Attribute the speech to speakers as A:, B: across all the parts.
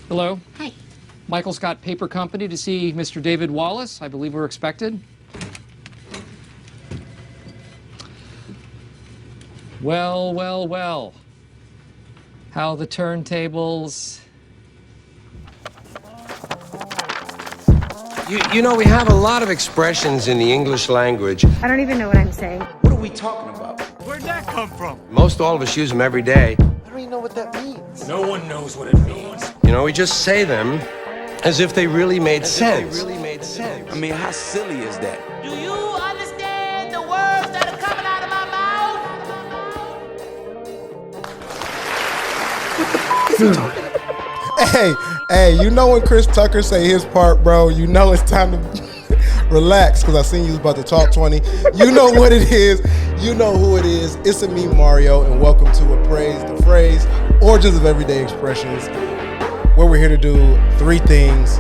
A: Hello.
B: Hi.
A: Michael Scott Paper Company to see Mr. David Wallace. I believe we're expected. Well, well, well. How the turntables...
C: You know, we have a lot of expressions in the English language.
D: I don't even know what I'm saying.
E: What are we talking about?
F: Where'd that come from?
C: Most all of us use them every day.
E: I don't even know what that means.
F: No one knows what it means.
C: You know, we just say them as if they really made sense.
E: I mean, how silly is that?
G: Do you understand the words that are coming out of my mouth?
H: Hey, you know when Chris Tucker say his part, bro, you know it's time to relax, because I seen you was about to talk 20. You know what it is. You know who it is. It's a me, Mario, and welcome to Appraise, the phrase, origins of everyday expressions, where we're here to do three things: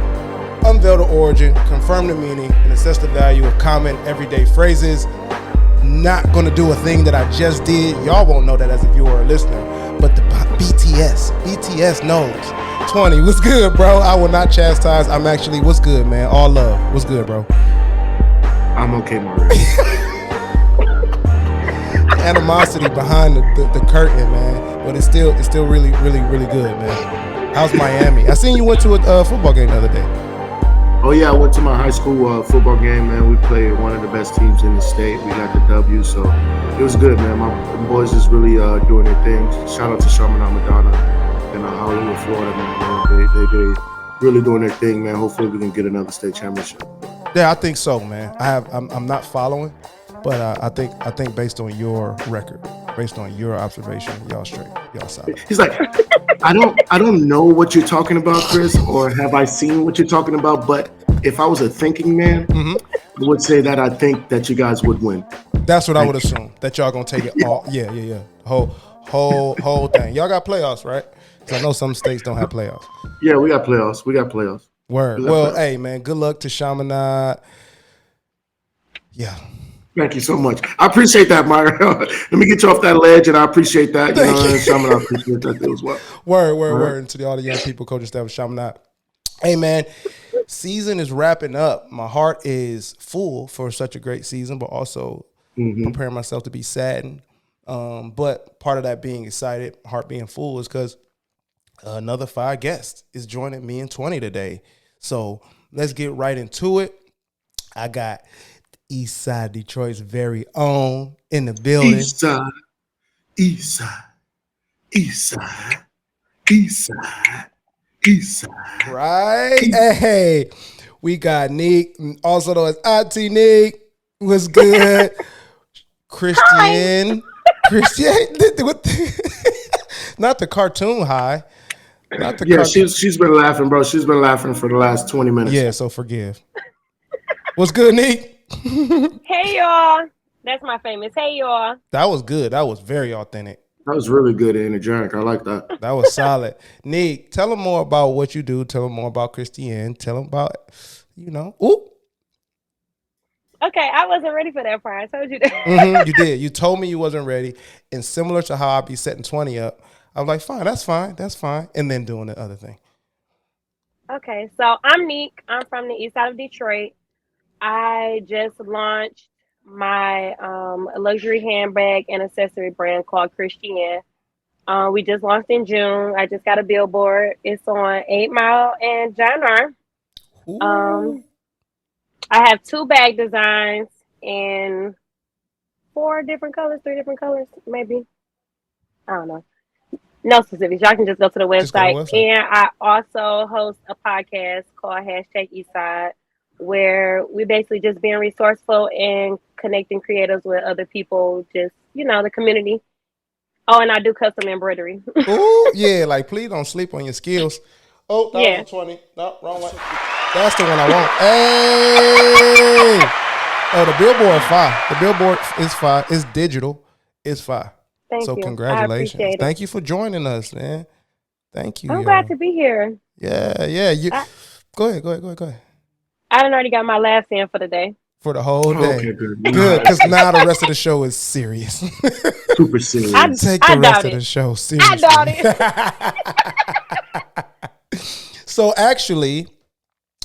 H: unveil the origin, confirm the meaning, and assess the value of common everyday phrases. Not gonna do a thing that I just did. Y'all won't know that as a viewer or listener, but the BTS knows. 20, what's good, bro? I will not chastise. I'm actually, what's good, man? All love. What's good, bro?
I: I'm okay, Mario.
H: Animosity behind the curtain, man. But it's still really, really, really good, man. How's Miami? I seen you went to a football game the other day.
I: Oh yeah, I went to my high school football game, man. We played one of the best teams in the state. We got the W, so it was good, man. My boys is really doing their thing. Shout out to Chapman in Hollywood, Florida, man. They really doing their thing, man. Hopefully we can get another state championship.
H: Yeah, I think so, man. I'm not following, but I think based on your record, based on your observation, y'all straight, y'all solid.
I: He's like, I don't know what you're talking about, Chris, or have I seen what you're talking about? But if I was a thinking man, I would say that I think that you guys would win.
H: That's what I would assume. That y'all gonna take it all. Yeah. Whole thing. Y'all got playoffs, right? I know some states don't have playoffs.
I: Yeah, we got playoffs.
H: Word. Well, hey, man, good luck to Chaminade. Yeah.
I: Thank you so much. I appreciate that, Mario. Let me get you off that ledge, and I appreciate that. You know, and Chaminade, I appreciate that too as well.
H: Word. And to all the young people, coaching staff of Chaminade. Hey, man, season is wrapping up. My heart is full for such a great season, but also preparing myself to be saddened. But part of that being excited, heart being full, is because another 5 guests is joining me in 20 today. So let's get right into it. I got Eastside, Detroit's very own, in the building.
I: Eastside.
H: Right? Hey, we got Nique, also known as Auntie Nique. What's good? Christian. Not the cartoon high.
I: She's been laughing, bro. She's been laughing for the last 20 minutes.
H: Yeah, so forgive. What's good, Nique?
D: Hey, y'all. That's my famous. Hey, y'all.
H: That was good. That was very authentic.
I: That was really good and energetic. I like that.
H: That was solid. Nique, tell them more about what you do. Tell them more about Christian. Tell them about, Ooh.
D: Okay, I wasn't ready for that part. I told you that.
H: You did. You told me you wasn't ready. And similar to how I'd be setting 20 up, I was like, that's fine. And then doing the other thing.
D: Okay, so I'm Nique. I'm from the east side of Detroit. I just launched my luxury handbag and accessory brand called Christien. We just launched in June. I just got a billboard. It's on 8 Mile and John R. I have 2 bag designs in 3 different colors, maybe. I don't know. No specifics. Y'all can just go to the website. And I also host a podcast called #Eastside, where we basically just being resourceful and connecting creators with other people, just, the community. Oh, and I do custom embroidery.
H: Ooh, yeah, like, please don't sleep on your skills. Oh, that was 20. No, wrong one. That's the one I want. Hey! Oh, the billboard fire. The billboard is fire. It's digital. It's fire.
D: Thank you.
H: Congratulations.
D: I appreciate it.
H: Thank you for joining us, man. Thank you.
D: I'm glad to be here.
H: Yeah. Go ahead.
D: I done already got my laughs in for the day.
H: For the whole day.
I: Okay, good.
H: Good, because now the rest of the show is serious.
I: Super serious.
H: Take the rest of the show seriously.
D: I doubt it.
H: So actually,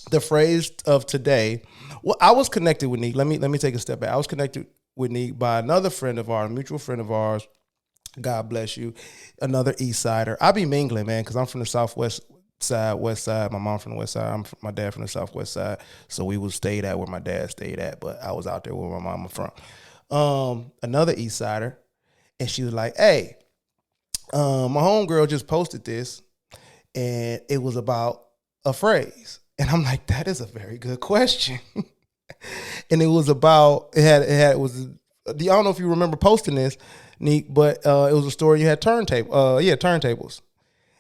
H: the phrase of today. Well, I was connected with Nique. Let me take a step back. I was connected with Nique by another friend of ours, mutual friend of ours. God bless you. Another Eastsider. I be mingling, man, because I'm from the southwest side, west side. My mom from the west side. My dad from the southwest side. So we would stay at where my dad stayed at, but I was out there where my mama from. Another Eastsider, and she was like, "Hey, my homegirl just posted this, and it was about a phrase." And I'm like, "That is a very good question." And it was about it was. I don't know if you remember posting this, Nique, but it was a story. You had turntables.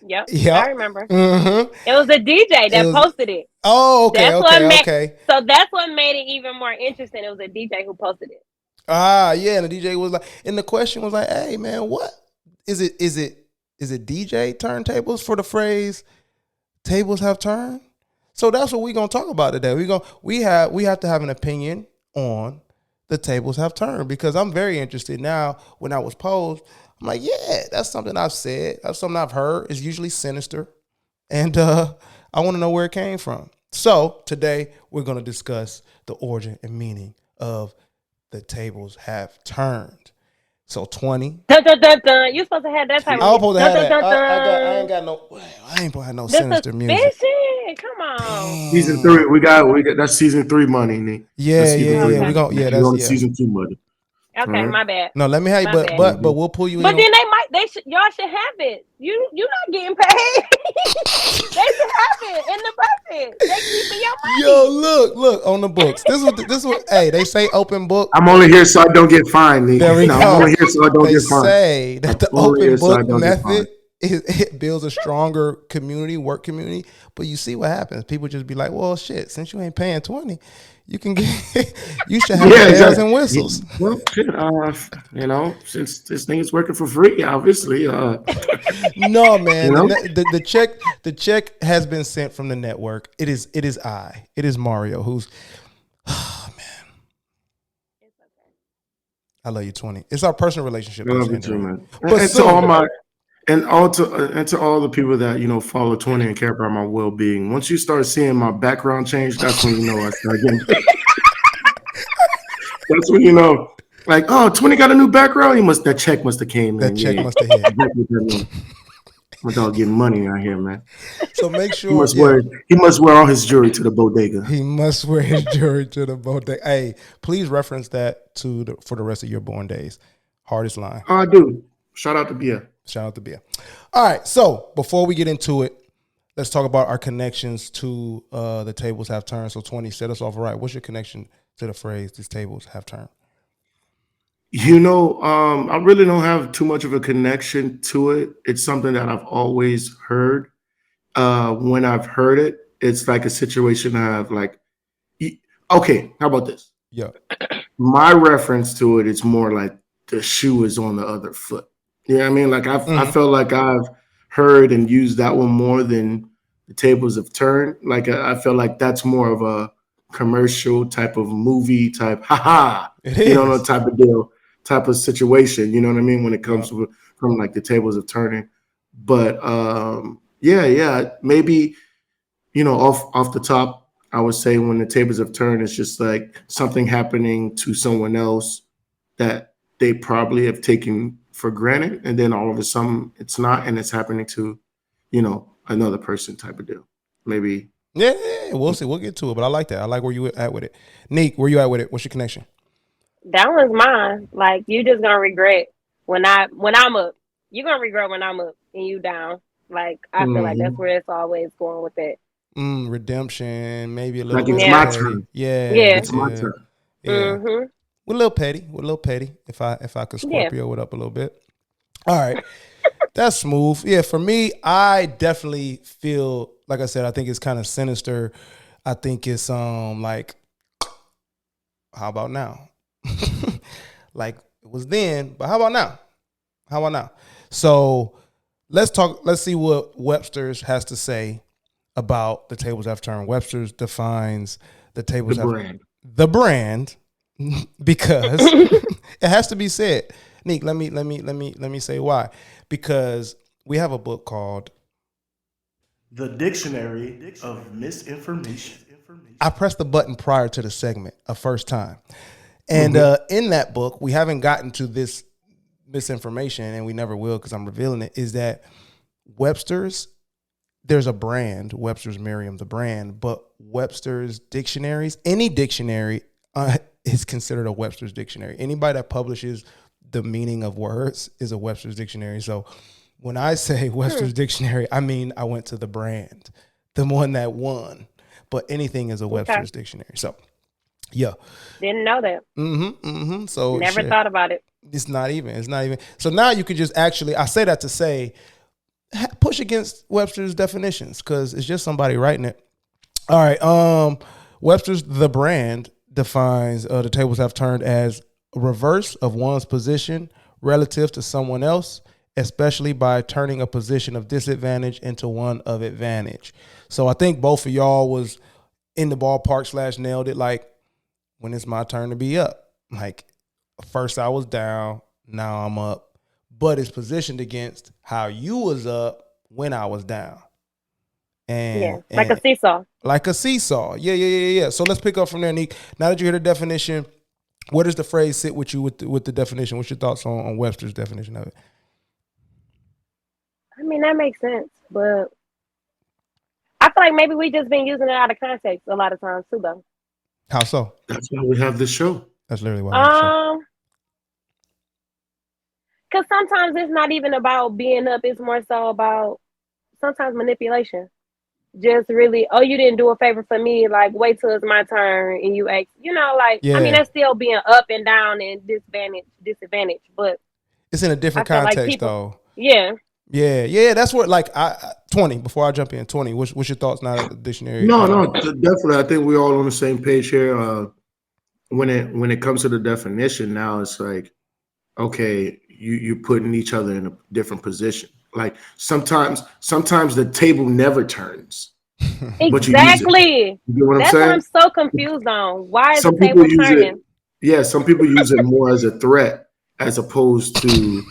D: Yep.
H: Yeah,
D: I remember.
H: Mm-hmm.
D: It was a DJ that posted it.
H: Oh, okay, okay.
D: So that's what made it even more interesting. It was a DJ who posted it.
H: Yeah, and the DJ was like, and the question was like, "Hey, man, what is it? Is it DJ turntables for the phrase tables have turned?" So that's what we're gonna talk about today. We have to have an opinion on the tables have turned, because I'm very interested now. When I was posed, I'm like, yeah, that's something I've said. That's something I've heard. It's usually sinister. And I want to know where it came from. So today we're going to discuss the origin and meaning of the tables have turned. So 20.
D: Dun, dun, dun, dun. You're supposed to have that type of
H: I was supposed to have that.
D: dun,
H: I ain't got no. I ain't supposed to have no sinister music.
D: Come on.
I: Season 3, we got that's season 3 money, Nique.
H: Yeah.
I: We're
H: That's
I: on season 2 money.
D: Okay,
I: right.
D: my bad.
H: No, let me have you, but we'll pull you in.
D: But then y'all should have it. You're not getting paid. They should have it in the budget. They keeping your money.
H: Yo, look on the books. This is what hey, they say open book.
I: I'm only here so I don't get fined, Nique.
H: There we go.
I: I'm only here so I don't get fined.
H: They say that the open book method it builds a stronger community, work community. But you see what happens. People just be like, well, shit, since you ain't paying 20, you can get you should have bells and whistles.
I: Well, shit, since this thing is working for free, obviously.
H: No, man. The check has been sent from the network. It is Mario who's man. I love you, 20. It's our personal relationship.
I: I love you too, man. But to all the people that follow 20 and care about my well-being, once you start seeing my background change, that's when I start getting paid. That's when like, oh, 20 got a new background. That check must have came in.
H: That check must have hit.
I: My dog getting money out here, man.
H: So make sure
I: he must wear all his jewelry to the bodega.
H: He must wear his jewelry to the bodega. Hey, please reference that for the rest of your born days. Hardest line.
I: Oh, I do. Shout out to Bia.
H: All right. So before we get into it, let's talk about our connections to the tables have turned. So 20, set us off. All right. What's your connection to the phrase these tables have turned?
I: I really don't have too much of a connection to it. It's something that I've always heard. When I've heard it, it's like a situation of like, okay, how about this?
H: Yeah.
I: My reference to it is more like the shoe is on the other foot. You know what I mean? Like I felt like I've heard and used that one more than the tables have turned. Like I feel like that's more of a commercial type of movie type, type of deal, type of situation. You know what I mean? When it comes from like the tables of turning. But maybe, off the top, I would say when the tables have turned, it's just like something happening to someone else that they probably have taken for granted, and then all of a sudden it's not, and it's happening to, another person type of deal. Maybe.
H: Yeah, we'll see. We'll get to it, but I like that. I like where you at with it. Nique, where you at with it? What's your connection?
D: That one's mine. Like, you just gonna regret when I'm up. You're gonna regret when I'm up and you down. Like, I feel like that's where it's always going with it.
H: Redemption, maybe a little
I: like it's my turn.
H: Yeah.
I: It's my turn.
H: Yeah.
D: Mm-hmm.
H: We're a little petty. If I could Scorpio it up a little bit. All right. That's smooth. Yeah, for me, I definitely feel, like I said, I think it's kind of sinister. I think it's like, how about now? Like it was then, but how about now? So let's see what Webster's has to say about the tables have turned. Webster's defines the tables the brand because it has to be said. Nique, let me say why. Because we have a book called
B: The Dictionary of Misinformation.
H: I pressed the button prior to the segment a first time. And in that book, we haven't gotten to this misinformation, and we never will because I'm revealing it, is that Webster's, there's a brand, Webster's Merriam, the brand, but Webster's dictionaries, any dictionary is considered a Webster's dictionary. Anybody that publishes the meaning of words is a Webster's dictionary. So when I say Webster's dictionary, I mean I went to the brand, the one that won. But anything is a Webster's dictionary. So, yeah.
D: Didn't know that.
H: So
D: never thought about it.
H: It's not even. So now you can just actually, I say that to say, push against Webster's definitions because it's just somebody writing it. All right. Webster's the brand defines the tables have turned as a reverse of one's position relative to someone else, especially by turning a position of disadvantage into one of advantage. So I think both of y'all was in the ballpark / nailed it. Like, when it's my turn to be up, like first I was down, now I'm up, but it's positioned against how you was up when I was down. And
D: like a seesaw.
H: Like a seesaw. Yeah. So let's pick up from there, Nique. Now that you hear the definition, where does the phrase sit with you with the definition? What's your thoughts on Webster's definition of it?
D: I mean, that makes sense, but I feel like maybe we just been using it out of context a lot of times too, though.
H: How so?
I: That's why we have this show.
H: That's literally why we have this show.
D: Because sometimes it's not even about being up. It's more so about sometimes manipulation. Just really, oh, you didn't do a favor for me. Like, wait till it's my turn and you act, I mean, that's still being up and down and disadvantage, but
H: it's in a different context, though.
D: Yeah.
H: Yeah. That's what, like, 20, before I jump in, 20, what's your thoughts now that the dictionary?
I: No, definitely. I think we're all on the same page here. When it comes to the definition, now it's like, okay, you're putting each other in a different position. Like sometimes the table never turns.
D: Exactly.
I: You get what I'm saying?
D: That's what I'm so confused on. Why is
I: some
D: the table turning?
I: Some people use it more as a threat as opposed to,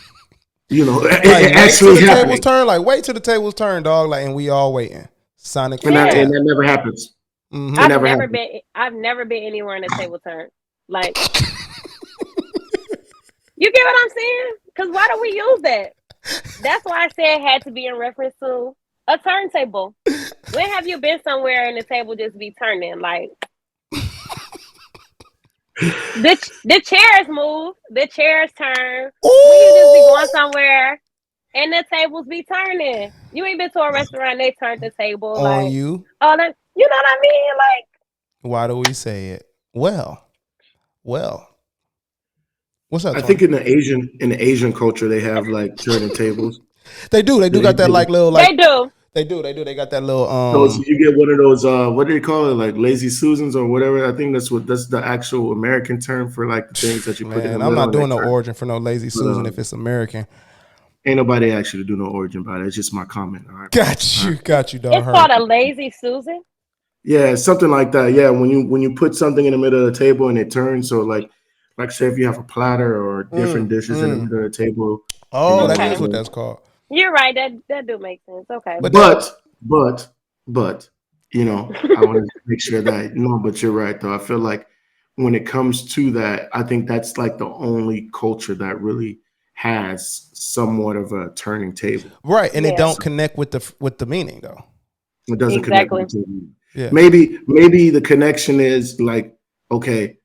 H: like,
I: actually
H: wait till the tables turn. Like, wait till the tables turn, dog. Like, and we all waiting. Sonic.
I: And that never happens.
H: Mm-hmm.
D: I've never been anywhere in a table turn. Like, you get what I'm saying? Because why do we use that? That's why I said it had to be in reference to a turntable. When have you been somewhere and the table just be turning? Like, the chairs move, the chairs turn. When you just be going somewhere and the tables be turning. You ain't been to a restaurant, they turned the table.
H: On you?
D: Oh, that, you know what I mean? Like,
H: why do we say it? Well. What's up?
I: I think in the Asian culture they have like turning tables.
H: They do got that like little like.
D: They do.
H: They got that little.
I: So you get one of those. What do they call it? Like lazy Susans or whatever. I think that's the actual American term for like the things that you put in.
H: I'm not doing no origin for no lazy Susan if it's American.
I: Ain't nobody actually do no origin about it. It's just my comment. All right.
H: Got you, dog.
D: It's called a lazy Susan.
I: Yeah, something like that. Yeah, when you put something in the middle of the table and it turns, so like say if you have a platter or different dishes in the middle of the table.
H: Oh, that is what that's called.
D: You're right. That do make sense. Okay.
I: But I want to make sure that but you're right though. I feel like when it comes to that, I think that's like the only culture that really has somewhat of a turning table.
H: Right, and it don't connect with the meaning though.
I: It doesn't connect with the meaning.
H: Yeah.
I: Maybe the connection is like, okay,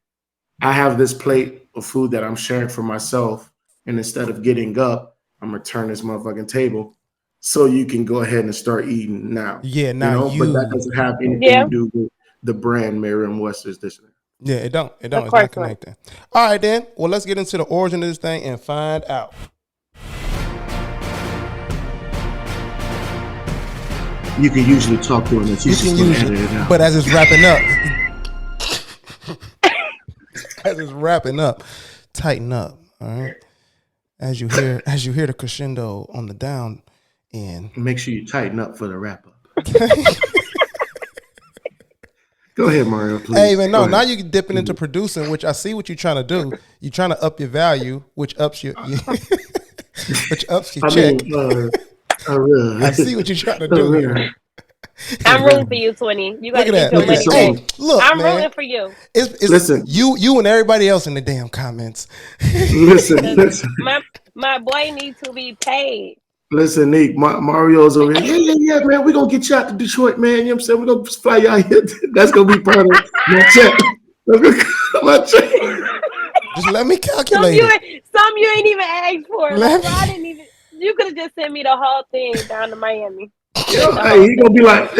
I: I have this plate of food that I'm sharing for myself, and instead of getting up, I'm gonna turn this motherfucking table so you can go ahead and start eating now.
H: Yeah, now
I: but that doesn't have anything to do with the brand Merriam-Webster's dictionary.
H: Yeah, it don't. It's not connecting. All right, then. Well, let's get into the origin of this thing and find out.
I: You can usually talk during this. You can usually,
H: but as it's wrapping up, tighten up. All right. As you hear the crescendo on the down end.
I: Make sure you tighten up for the wrap up. Go ahead, Mario. Please.
H: Hey man, now you're dipping into producing, which I see what you're trying to do. You're trying to up your value, which ups your check.
I: I see
H: what you're trying to do here.
D: I'm rooting for you, 20. You got to
H: Look at
D: get
H: that.
D: your
H: Look at
D: money
H: that.
D: back.
H: Hey, look,
D: I'm
H: man.
D: rooting for you.
H: It's
I: Listen.
H: you and everybody else in the damn comments.
I: Listen.
D: My boy needs to be paid.
I: Listen, Nique, Mario's over here. Yeah, man. We're going to get you out to Detroit, man. You know what I'm saying? We're going to fly you out here. That's going to be part of my check. My check.
H: Just let me calculate it.
D: Some you ain't even asked for.
H: Let
D: Bro, I didn't even. You could have just sent me the whole thing down to Miami.
I: Hey, he gonna be like,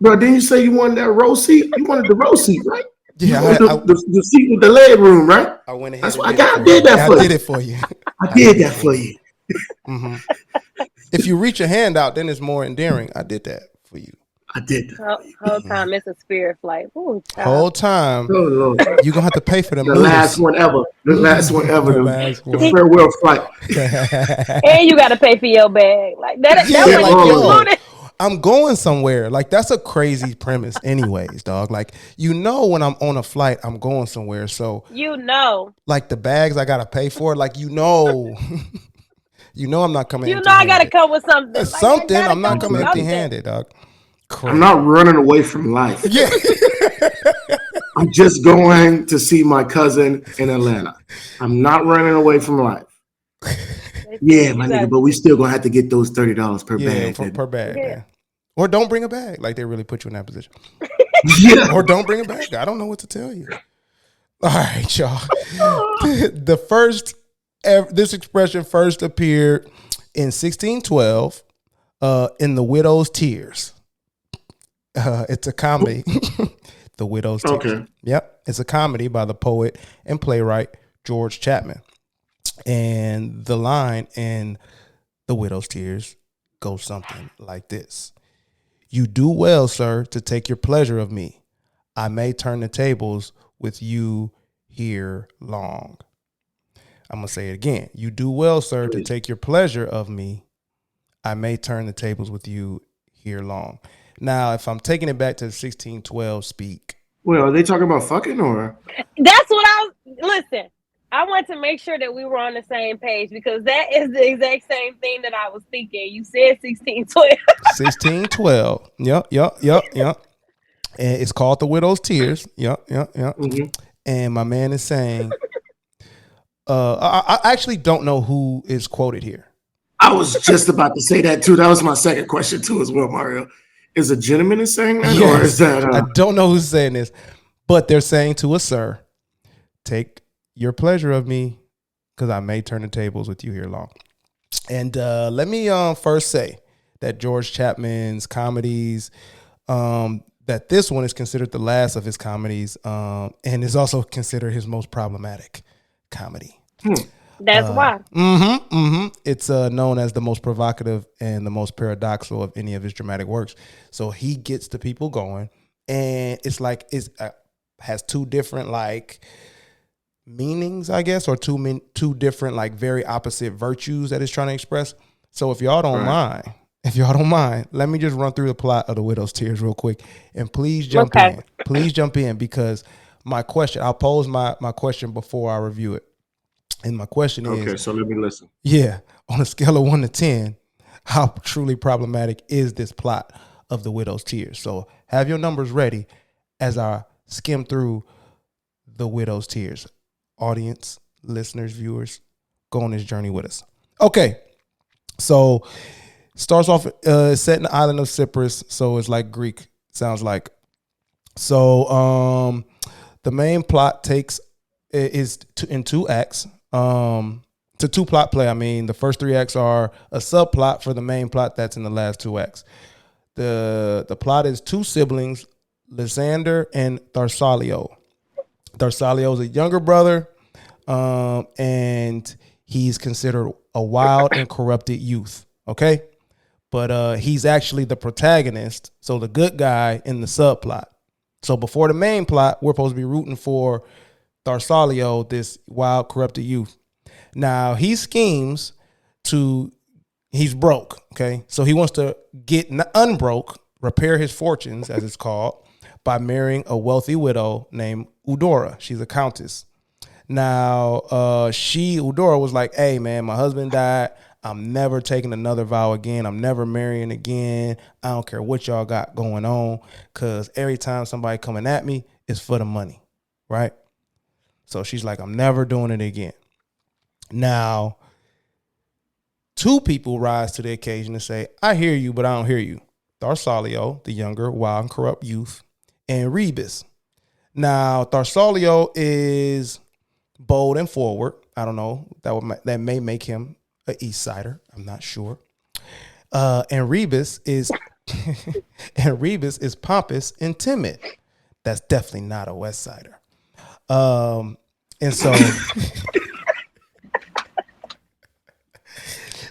I: bro, didn't you say you wanted that row seat? You wanted the row seat, right?
H: Yeah,
I: the seat with the leg room, right?
H: I went ahead.
I: That's
H: and
I: why
H: did
I: did that for you.
H: I did it for you.
I: I did that for you.
H: Mm-hmm. If you reach your hand out, then it's more endearing. I did that for you.
I: I did that.
D: Whole time it's a spirit flight. Ooh,
H: Whole time,
I: Oh, Lord.
H: you're gonna have to pay for them.
I: The
H: noodles.
I: last one ever. The last one ever. The farewell flight.
D: And you got to pay for your bag. Like that.
H: Yeah,
D: That
H: like,
D: wasn't
H: yo,
D: included.
H: I'm going somewhere. Like, that's a crazy premise anyways, dog. Like, you know, when I'm on a flight, I'm going somewhere. So,
D: You know.
H: like, the bags I got to pay for, like, you know, I'm not coming
D: You know I got to
H: empty-handed.
D: come with something. Like,
H: Something.
D: I gotta
H: I'm not
D: come
H: coming
D: with something.
H: empty-handed, dog. Crazy.
I: I'm not running away from life.
H: Yeah.
I: I'm just going to see my cousin in Atlanta. I'm not running away from life. Yeah, my nigga, but we still gonna have to get those $30 per bag.
H: Per bag, man. Or don't bring a bag. Like, they really put you in that position.
I: Yeah.
H: Or don't bring a bag. I don't know what to tell you. All right, y'all. This expression first appeared in 1612 in The Widow's Tears. It's a comedy. The Widow's Tears.
I: Okay.
H: Yep. It's a comedy by the poet and playwright George Chapman. And the line in The Widow's Tears goes something like this. You do well, sir, to take your pleasure of me. I may turn the tables with you here long. I'm going to say it again. You do well, sir, to take your pleasure of me. I may turn the tables with you here long. Now, if I'm taking it back to the 1612 speak.
I: Well, are they talking about fucking or?
D: That's what I was. Listen, I want to make sure that we were on the same page because that is the exact same thing that I was thinking. You said 1612.
H: 1612. Yep. And it's called The Widow's Tears. Yep.
I: Mm-hmm.
H: And my man is saying, I actually don't know who is quoted here.
I: I was just about to say that too. That was my second question too as well, Mario. Is a gentleman saying that, or is that?
H: I don't know who's saying this, but they're saying to us, sir, take your pleasure of me, because I may turn the tables with you here long. And let me first say that George Chapman's comedies, that this one is considered the last of his comedies, and is also considered his most problematic comedy.
D: That's why.
H: It's known as the most provocative and the most paradoxical of any of his dramatic works. So he gets the people going, and it's like it has two different like meanings, I guess, or two different like very opposite virtues that it's trying to express. So if y'all don't mind, let me just run through the plot of The Widow's Tears real quick, and please jump in. Please jump in, because my question, I'll pose my question before I review it. And my question is,
I: okay, so let me listen.
H: Yeah, on a scale of 1 to 10, how truly problematic is this plot of The Widow's Tears? So have your numbers ready as I skim through The Widow's Tears. Audience, listeners, viewers, go on this journey with us. Okay, so starts off set in the island of Cyprus, so it's like Greek, sounds like. So the main plot is in 2 acts. It's a 2-plot play. I mean, the first 3 acts are a subplot for the main plot that's in the last 2 acts. The plot is 2 siblings, Lysander and Tharsalio. Tharsalio is a younger brother, and he's considered a wild and corrupted youth. Okay, but he's actually the protagonist, so the good guy in the subplot. So before the main plot, we're supposed to be rooting for Tharsalio, this wild, corrupted youth. Now he schemes he's broke, okay? So he wants to get unbroke, repair his fortunes, as it's called, by marrying a wealthy widow named Eudora. She's a countess. Now, Eudora was like, hey man, my husband died. I'm never taking another vow again. I'm never marrying again. I don't care what y'all got going on, because every time somebody coming at me, it's for the money, right? So she's like, I'm never doing it again. Now, two people rise to the occasion and say, I hear you, but I don't hear you. Tharsalio, the younger, wild and corrupt youth, and Rebus. Now, Tharsalio is bold and forward. I don't know. That may make him an Eastsider. I'm not sure. And Rebus is pompous and timid. That's definitely not a West Sider. And so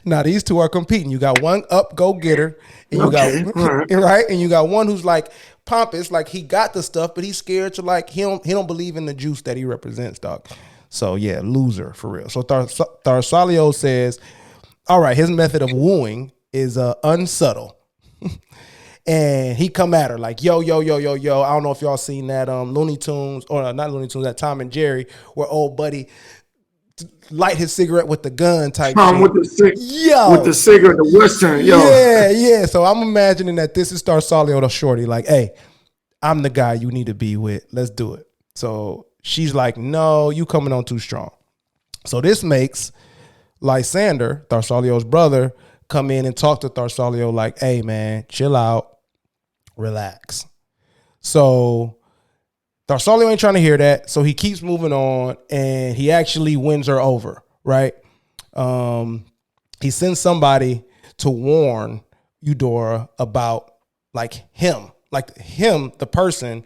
H: now these two are competing. You got one up go-getter, and you got right, and you got one who's like pompous, like he got the stuff, but he's scared to, like, he don't believe in the juice that he represents, dog. So yeah, loser for real. So Tharsalio says, all right, his method of wooing is unsubtle. And he come at her like, yo. I don't know if y'all seen that Looney Tunes, or not Looney Tunes, that Tom and Jerry, where old buddy light his cigarette with the gun type
I: Tom
H: thing.
I: with the cigarette, the Western, yo.
H: Yeah. So I'm imagining that this is Tharsalio the shorty, like, hey, I'm the guy you need to be with. Let's do it. So she's like, no, you coming on too strong. So this makes Lysander, Tharsalio's brother, come in and talk to Tharsalio like, hey, man, chill out, relax. So Tharsalio ain't trying to hear that. So he keeps moving on, and he actually wins her over, right? He sends somebody to warn Eudora about him, the person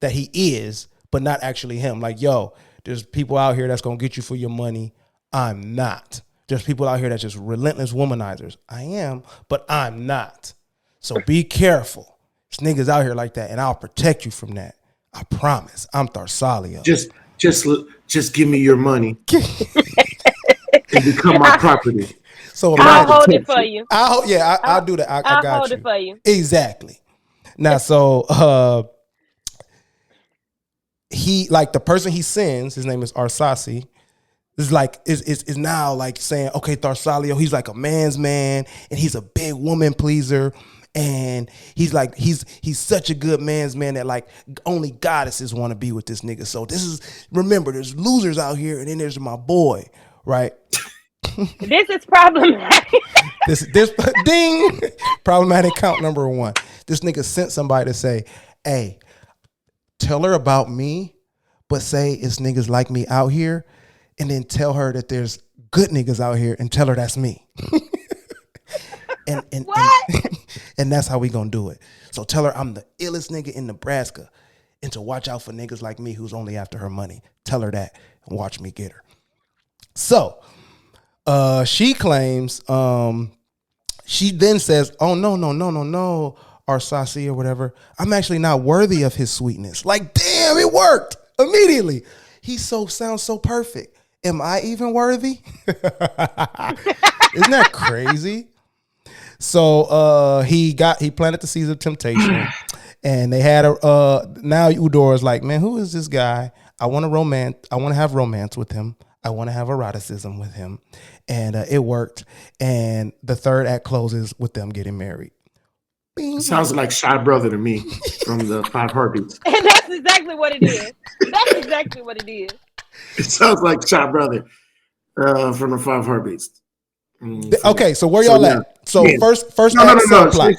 H: that he is, but not actually him. Like, yo, there's people out here that's going to get you for your money. I'm not. There's people out here that's just relentless womanizers. I am, but I'm not. So be careful. There's niggas out here like that, and I'll protect you from that. I promise. I'm Tharsalio.
I: Just give me your money and become my property.
H: So
D: I'll hold it for you.
H: I'll do that. I got
D: hold
H: you.
D: it for you.
H: Exactly. Now, so he, like, the person he sends, his name is Arsasi, is now like saying, okay, Tharsalio, he's like a man's man, and he's a big woman pleaser, and he's such a good man's man that, like, only goddesses want to be with this nigga. So remember, there's losers out here, and then there's my boy, right?
D: This is problematic.
H: This ding, problematic count number one. This nigga sent somebody to say, hey, tell her about me, but say it's niggas like me out here, and then tell her that there's good niggas out here, and tell her that's me. and
D: What?
H: And that's how we gonna do it. So tell her I'm the illest nigga in Nebraska, and to watch out for niggas like me who's only after her money. Tell her that, and watch me get her. So she claims, she then says, oh, no, Arsasi or whatever, I'm actually not worthy of his sweetness. Like, damn, it worked immediately. He sounds so perfect. Am I even worthy? Isn't that crazy? So he planted the seeds of temptation, and they had now Eudora's like, man, who is this guy? I want to have romance with him. I want to have eroticism with him. And it worked. And the third act closes with them getting married. Bing.
I: Sounds like Shy Brother to me from the 5 Heartbeats.
D: And that's exactly what it is. That's exactly what it is.
I: It sounds like Shy Brother from the 5 Heartbeats.
H: Okay, so where y'all at? So
I: 10.
H: first
I: No.
H: subplot.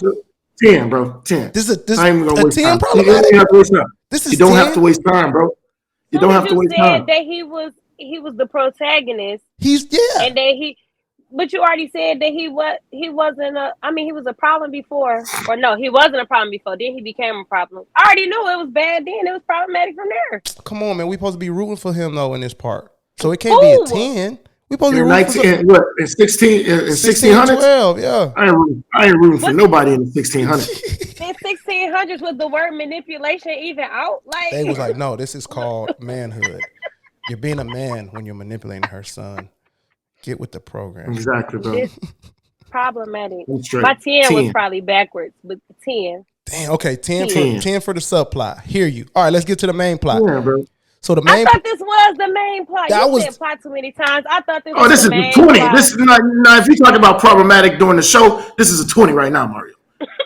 I: 10, bro. 10.
H: This
I: I ain't even gonna waste
H: 10
I: time.
H: problematic.
I: You don't have to waste time.
H: This is
I: you don't
H: 10?
I: have to waste time, bro. You don't have to waste time.
D: That he was the protagonist.
H: And
D: that but you already said that he wasn't he was a problem before, or no, he wasn't a problem before. Then he became a problem. I already knew it was bad then. It was problematic from there.
H: Come on, man. We supposed to be rooting for him though in this part. So it can't be a 10. We supposed to be rooting for him.
I: What, in 1600s?
H: 12, yeah.
I: I ain't rooting for nobody in the 1600s.
D: In 1600s, was the word manipulation even out? Like,
H: they was like, no, this is called manhood. You're being a man when you're manipulating her son. Get with the program.
I: Exactly, bro.
D: It's problematic. My 10 was probably backwards, but 10.
H: Damn, okay, 10 for the subplot. Hear you. All right, let's get to the main plot.
I: Yeah, bro.
H: So the
D: I
H: main.
D: thought this was the main plot.
H: That
D: You
H: was-
D: said plot too many times. I thought this
I: Oh,
D: was
I: this
D: the
I: is
D: main
I: 20.
D: plot.
I: This is not. If you talk about problematic during the show, this is a 20 right now, Mario.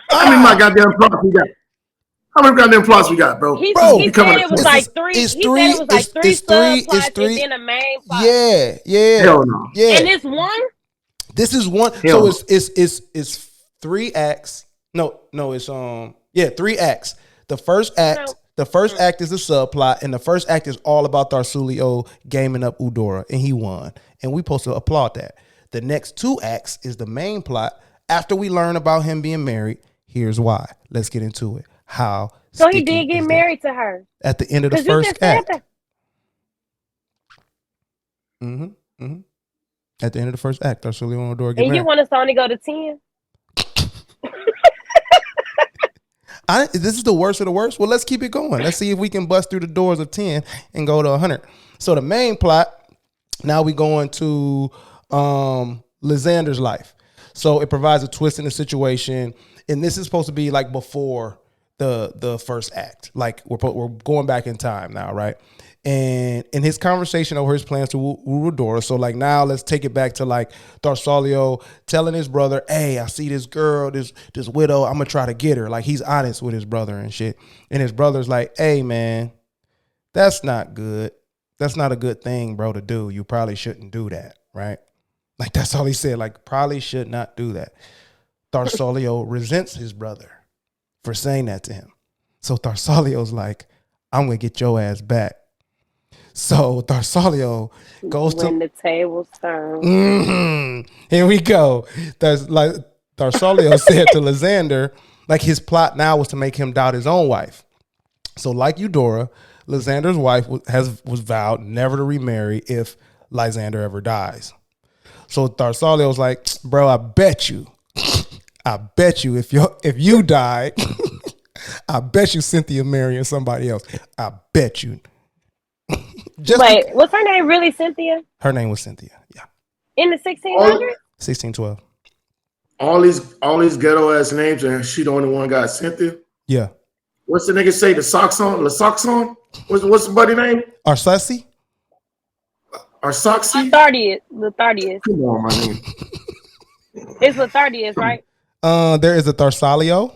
I: How many my goddamn plots we got? How many goddamn plots we got, bro?
D: He
H: Bro,
D: said it was like three. He said it was like three subplots and then a main plot.
H: Yeah.
I: Hell no.
H: Yeah.
D: And this one.
H: This is one.
I: Hell
H: So it's 3 acts. No, it's 3 acts. The first act is a subplot, and the first act is all about Darsulio gaming up Eudora, and he won. And we supposed to applaud that. The next 2 acts is the main plot. After we learn about him being married, here's why. Let's get into it. How?
D: So he did get married to her
H: at the end of the first act. Mm-hmm. At the end of the first act, Darsulio and Eudora get married.
D: And you want us to only go to 10?
H: This is the worst of the worst. Well, let's keep it going. Let's see if we can bust through the doors of 10 and go to 100. So the main plot, now we go into Lysander's life. So it provides a twist in the situation. And this is supposed to be like before the first act. Like we're going back in time now, right? And in his conversation over his plans to woo Eudora, so like now let's take it back to like Darsulio telling his brother, hey, I see this girl, this widow, I'm gonna try to get her. Like he's honest with his brother and shit. And his brother's like, hey man, that's not good. That's not a good thing, bro, to do. You probably shouldn't do that, right? Like that's all he said, like probably should not do that. Darsulio resents his brother for saying that to him. So Darsulio's like, I'm gonna get your ass back. So Darsulio goes
D: when the tables turn.
H: Here we go. Darsulio said to Lysander, like his plot now was to make him doubt his own wife. So like Eudora, Lysander's wife was vowed never to remarry if Lysander ever dies. So Darsulio's like, bro, I bet you if you die, I bet you Cynthia marrying somebody else. I bet you.
D: Wait, was her name really Cynthia?
H: Her name was Cynthia. Yeah.
D: In the 1600s?
H: 1612.
I: All these ghetto ass names, and she the only one got Cynthia.
H: Yeah.
I: What's the nigga say? The socks on? What's the buddy name?
H: Arsesi?
I: Arsaxi?
D: Lathardius.
I: Come on, my name.
D: It's Lathardius, right?
H: There is a Darsalio.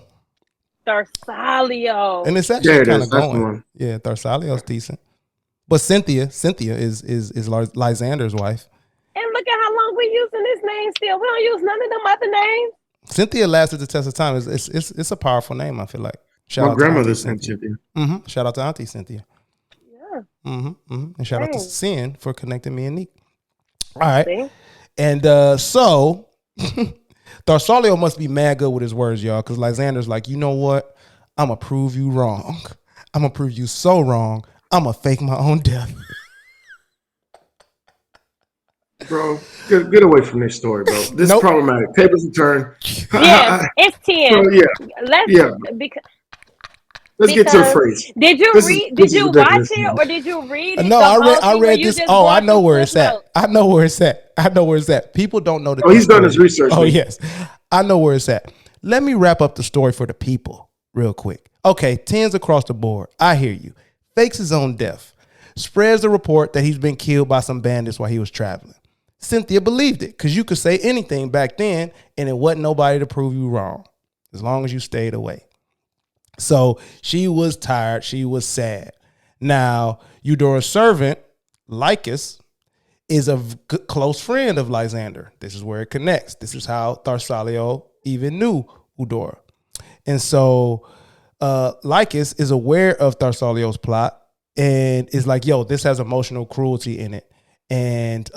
D: Darsalio.
H: And it's actually kind of going. Yeah, Darsalio's decent. But Cynthia is Lysander's wife.
D: And look at how long we using this name still. We don't use none of them other names.
H: Cynthia lasted the test of time. It's a powerful name, I feel like.
I: My grandmother's Cynthia.
H: Mm-hmm. Shout out to Auntie Cynthia.
D: Yeah.
H: And shout out to Sin for connecting me and Nique. All right.
D: See?
H: And so Darsulio must be mad good with his words, y'all, because Lysander's like, you know what? I'm going to prove you wrong. I'm going to prove you so wrong. I'm going to fake my own death.
I: Bro, get away from this story, bro. This is problematic. Tables and turn.
D: Yeah, it's 10.
I: So, Let's get to the phrase.
D: Did you watch it or did you read it?
H: No, I read this. Oh, I know where it's at. I know where it's at. People don't know the
I: he's done his research.
H: Oh, yes. I know where it's at. Let me wrap up the story for the people real quick. Okay, 10s across the board. I hear you. Fakes his own death. Spreads the report that he's been killed by some bandits while he was traveling. Cynthia believed it because you could say anything back then and it wasn't nobody to prove you wrong as long as you stayed away. So she was tired. She was sad. Now, Eudora's servant, Lycus, is a close friend of Lysander. This is where it connects. This is how Darsulio even knew Eudora. And so Lycus is aware of Darsulio's plot and is like, yo, this has emotional cruelty in it. And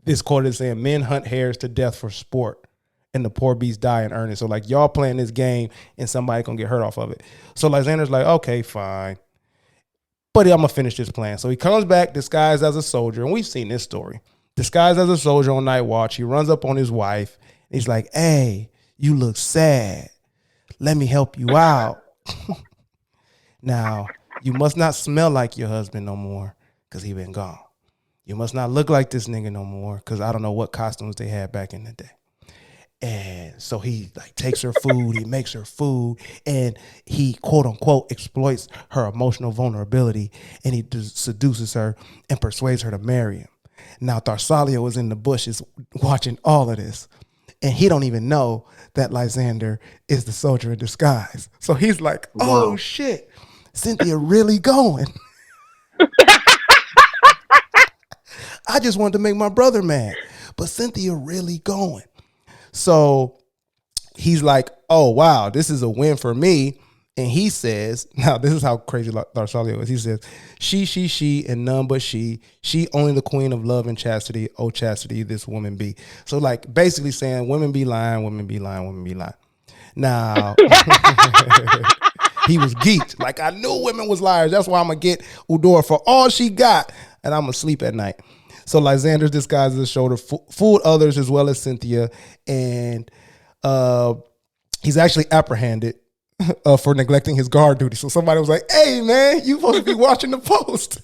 H: this quote is saying, men hunt hares to death for sport and the poor beasts die in earnest. So like y'all playing this game and somebody gonna get hurt off of it. So Lysander's like, okay, fine. But I'm gonna finish this plan. So he comes back disguised as a soldier. And we've seen this story. Disguised as a soldier on night watch. He runs up on his wife. And he's like, hey, you look sad. Let me help you out. Now, you must not smell like your husband no more because he been gone. You must not look like this nigga no more because I don't know what costumes they had back in the day. And so he like takes her food, he makes her food, and he quote unquote exploits her emotional vulnerability, and he seduces her and persuades her to marry him. Now Tharsalio is in the bushes watching all of this, and he don't even know that Lysander is the soldier in disguise. So he's like, oh shit, Cynthia really going. I just wanted to make my brother mad, but Cynthia really going. So he's like, oh, wow, this is a win for me. And he says, now this is how crazy Tharsalio is. He says, she, and none but she only the queen of love and chastity. Oh, chastity, this woman be. So like basically saying women be lying, women be lying, women be lying. Now, he was geeked. Like I knew women was liars. That's why I'm going to get Eudora for all she got. And I'm going to sleep at night. So Lysander's disguise as a shoulder fooled others as well as Cynthia. And he's actually apprehended for neglecting his guard duty. So somebody was like, hey, man, you supposed to be watching the post.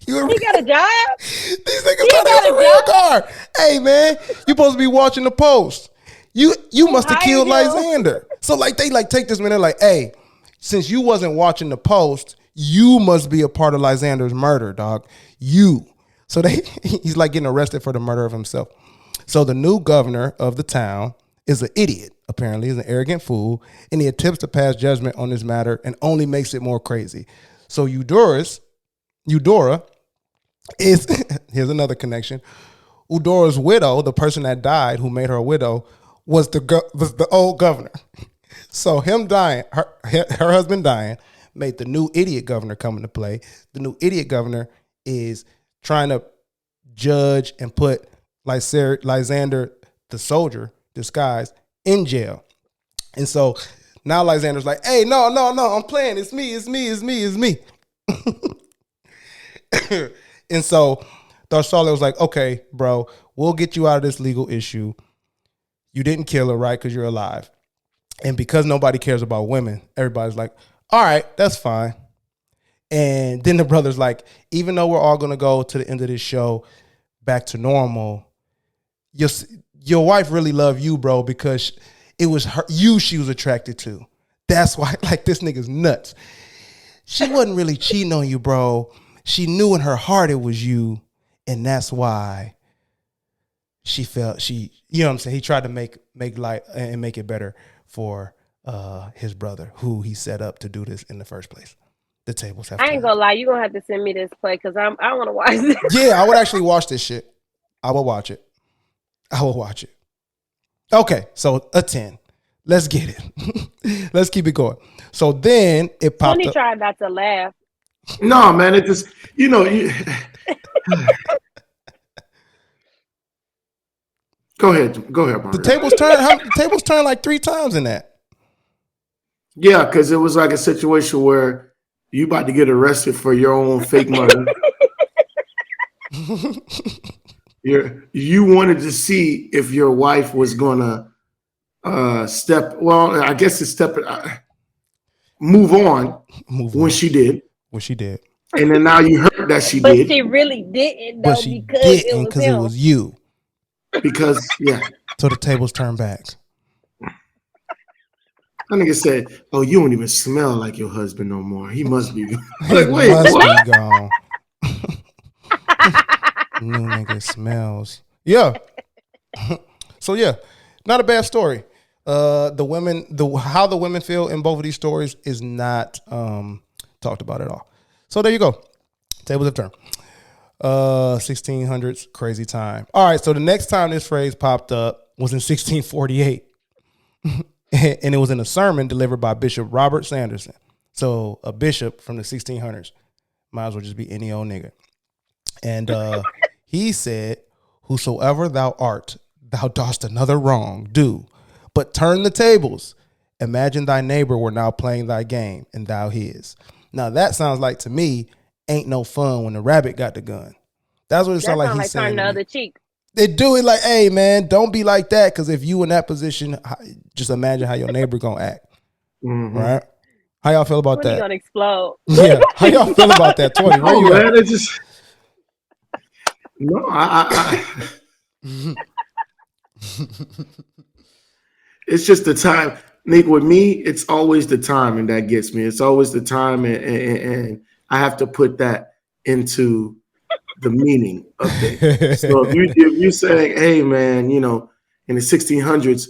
D: He got a job?
H: These niggas thought he was a real guard. Hey, man, you supposed to be watching the post. You must have killed Lysander. So like they like take this man, they're like, hey, since you wasn't watching the post, you must be a part of Lysander's murder, dog. You. So he's like getting arrested for the murder of himself. So the new governor of the town is an idiot, apparently. He's an arrogant fool, and he attempts to pass judgment on this matter and only makes it more crazy. So Eudora is, here's another connection. Eudora's widow, the person that died who made her a widow, was the old governor. So him dying, her husband dying, made the new idiot governor come into play. The new idiot governor is trying to judge and put Lysander, the soldier disguised, in jail. And so now Lysander's like, hey, no, I'm playing. It's me. And so Tharsalio was like, okay, bro, we'll get you out of this legal issue. You didn't kill her, right? Because you're alive. And because nobody cares about women, everybody's like, all right, that's fine. And then the brother's like, even though we're all going to go to the end of this show back to normal, your wife really loved you, bro, because it was you she was attracted to. That's why, like, this nigga's nuts. She wasn't really cheating on you, bro. She knew in her heart it was you, and that's why she felt you know what I'm saying? He tried to make light and make it better for his brother, who he set up to do this in the first place. The tables have. I
D: ain't gonna lie, you gonna have to send me this play because I want to watch this.
H: Yeah, I would actually watch this shit. I will watch it. Okay, so a 10. Let's get it. Let's keep it going. So then it popped
D: Tony
H: up.
D: tried not to laugh.
I: No, man, it just Go ahead, Mario.
H: The tables turned like 3 times in that.
I: Yeah, because it was like a situation where you about to get arrested for your own fake murder. You wanted to see if your wife was gonna move on when she did. And then now you heard that she did.
D: But she really didn't, though,
H: But she didn't because it was you.
I: Because, yeah.
H: So the tables turned back.
I: That nigga said, oh, you don't even smell like your husband no more. He must be.
H: Like, wait, what? Be gone. New nigga smells. Yeah. So yeah, not a bad story. How the women feel in both of these stories is not talked about at all. So there you go. Tables have turned. 1600s, crazy time. All right, so the next time this phrase popped up was in 1648. And it was in a sermon delivered by Bishop Robert Sanderson. So a bishop from the 1600s. Might as well just be any old nigga. And he said, whosoever thou art, thou dost another wrong, do. But turn the tables. Imagine thy neighbor were now playing thy game, and thou his. Now that sounds like, to me, ain't no fun when the rabbit got the gun. That's what it sounds like he's saying.
D: Turn the other cheek.
H: They do it like, hey, man, don't be like that, because if you in that position, just imagine how your neighbor gonna act. Mm-hmm. Right? How y'all feel about that?
D: Gonna explode.
H: Yeah. How y'all feel about that, 20? Where you at?
I: No, I It's just the time. Nick, with me, it's always the time, and that gets me. It's always the time, and I have to put that into the meaning of things. So if you're saying, hey, man, in the 1600s,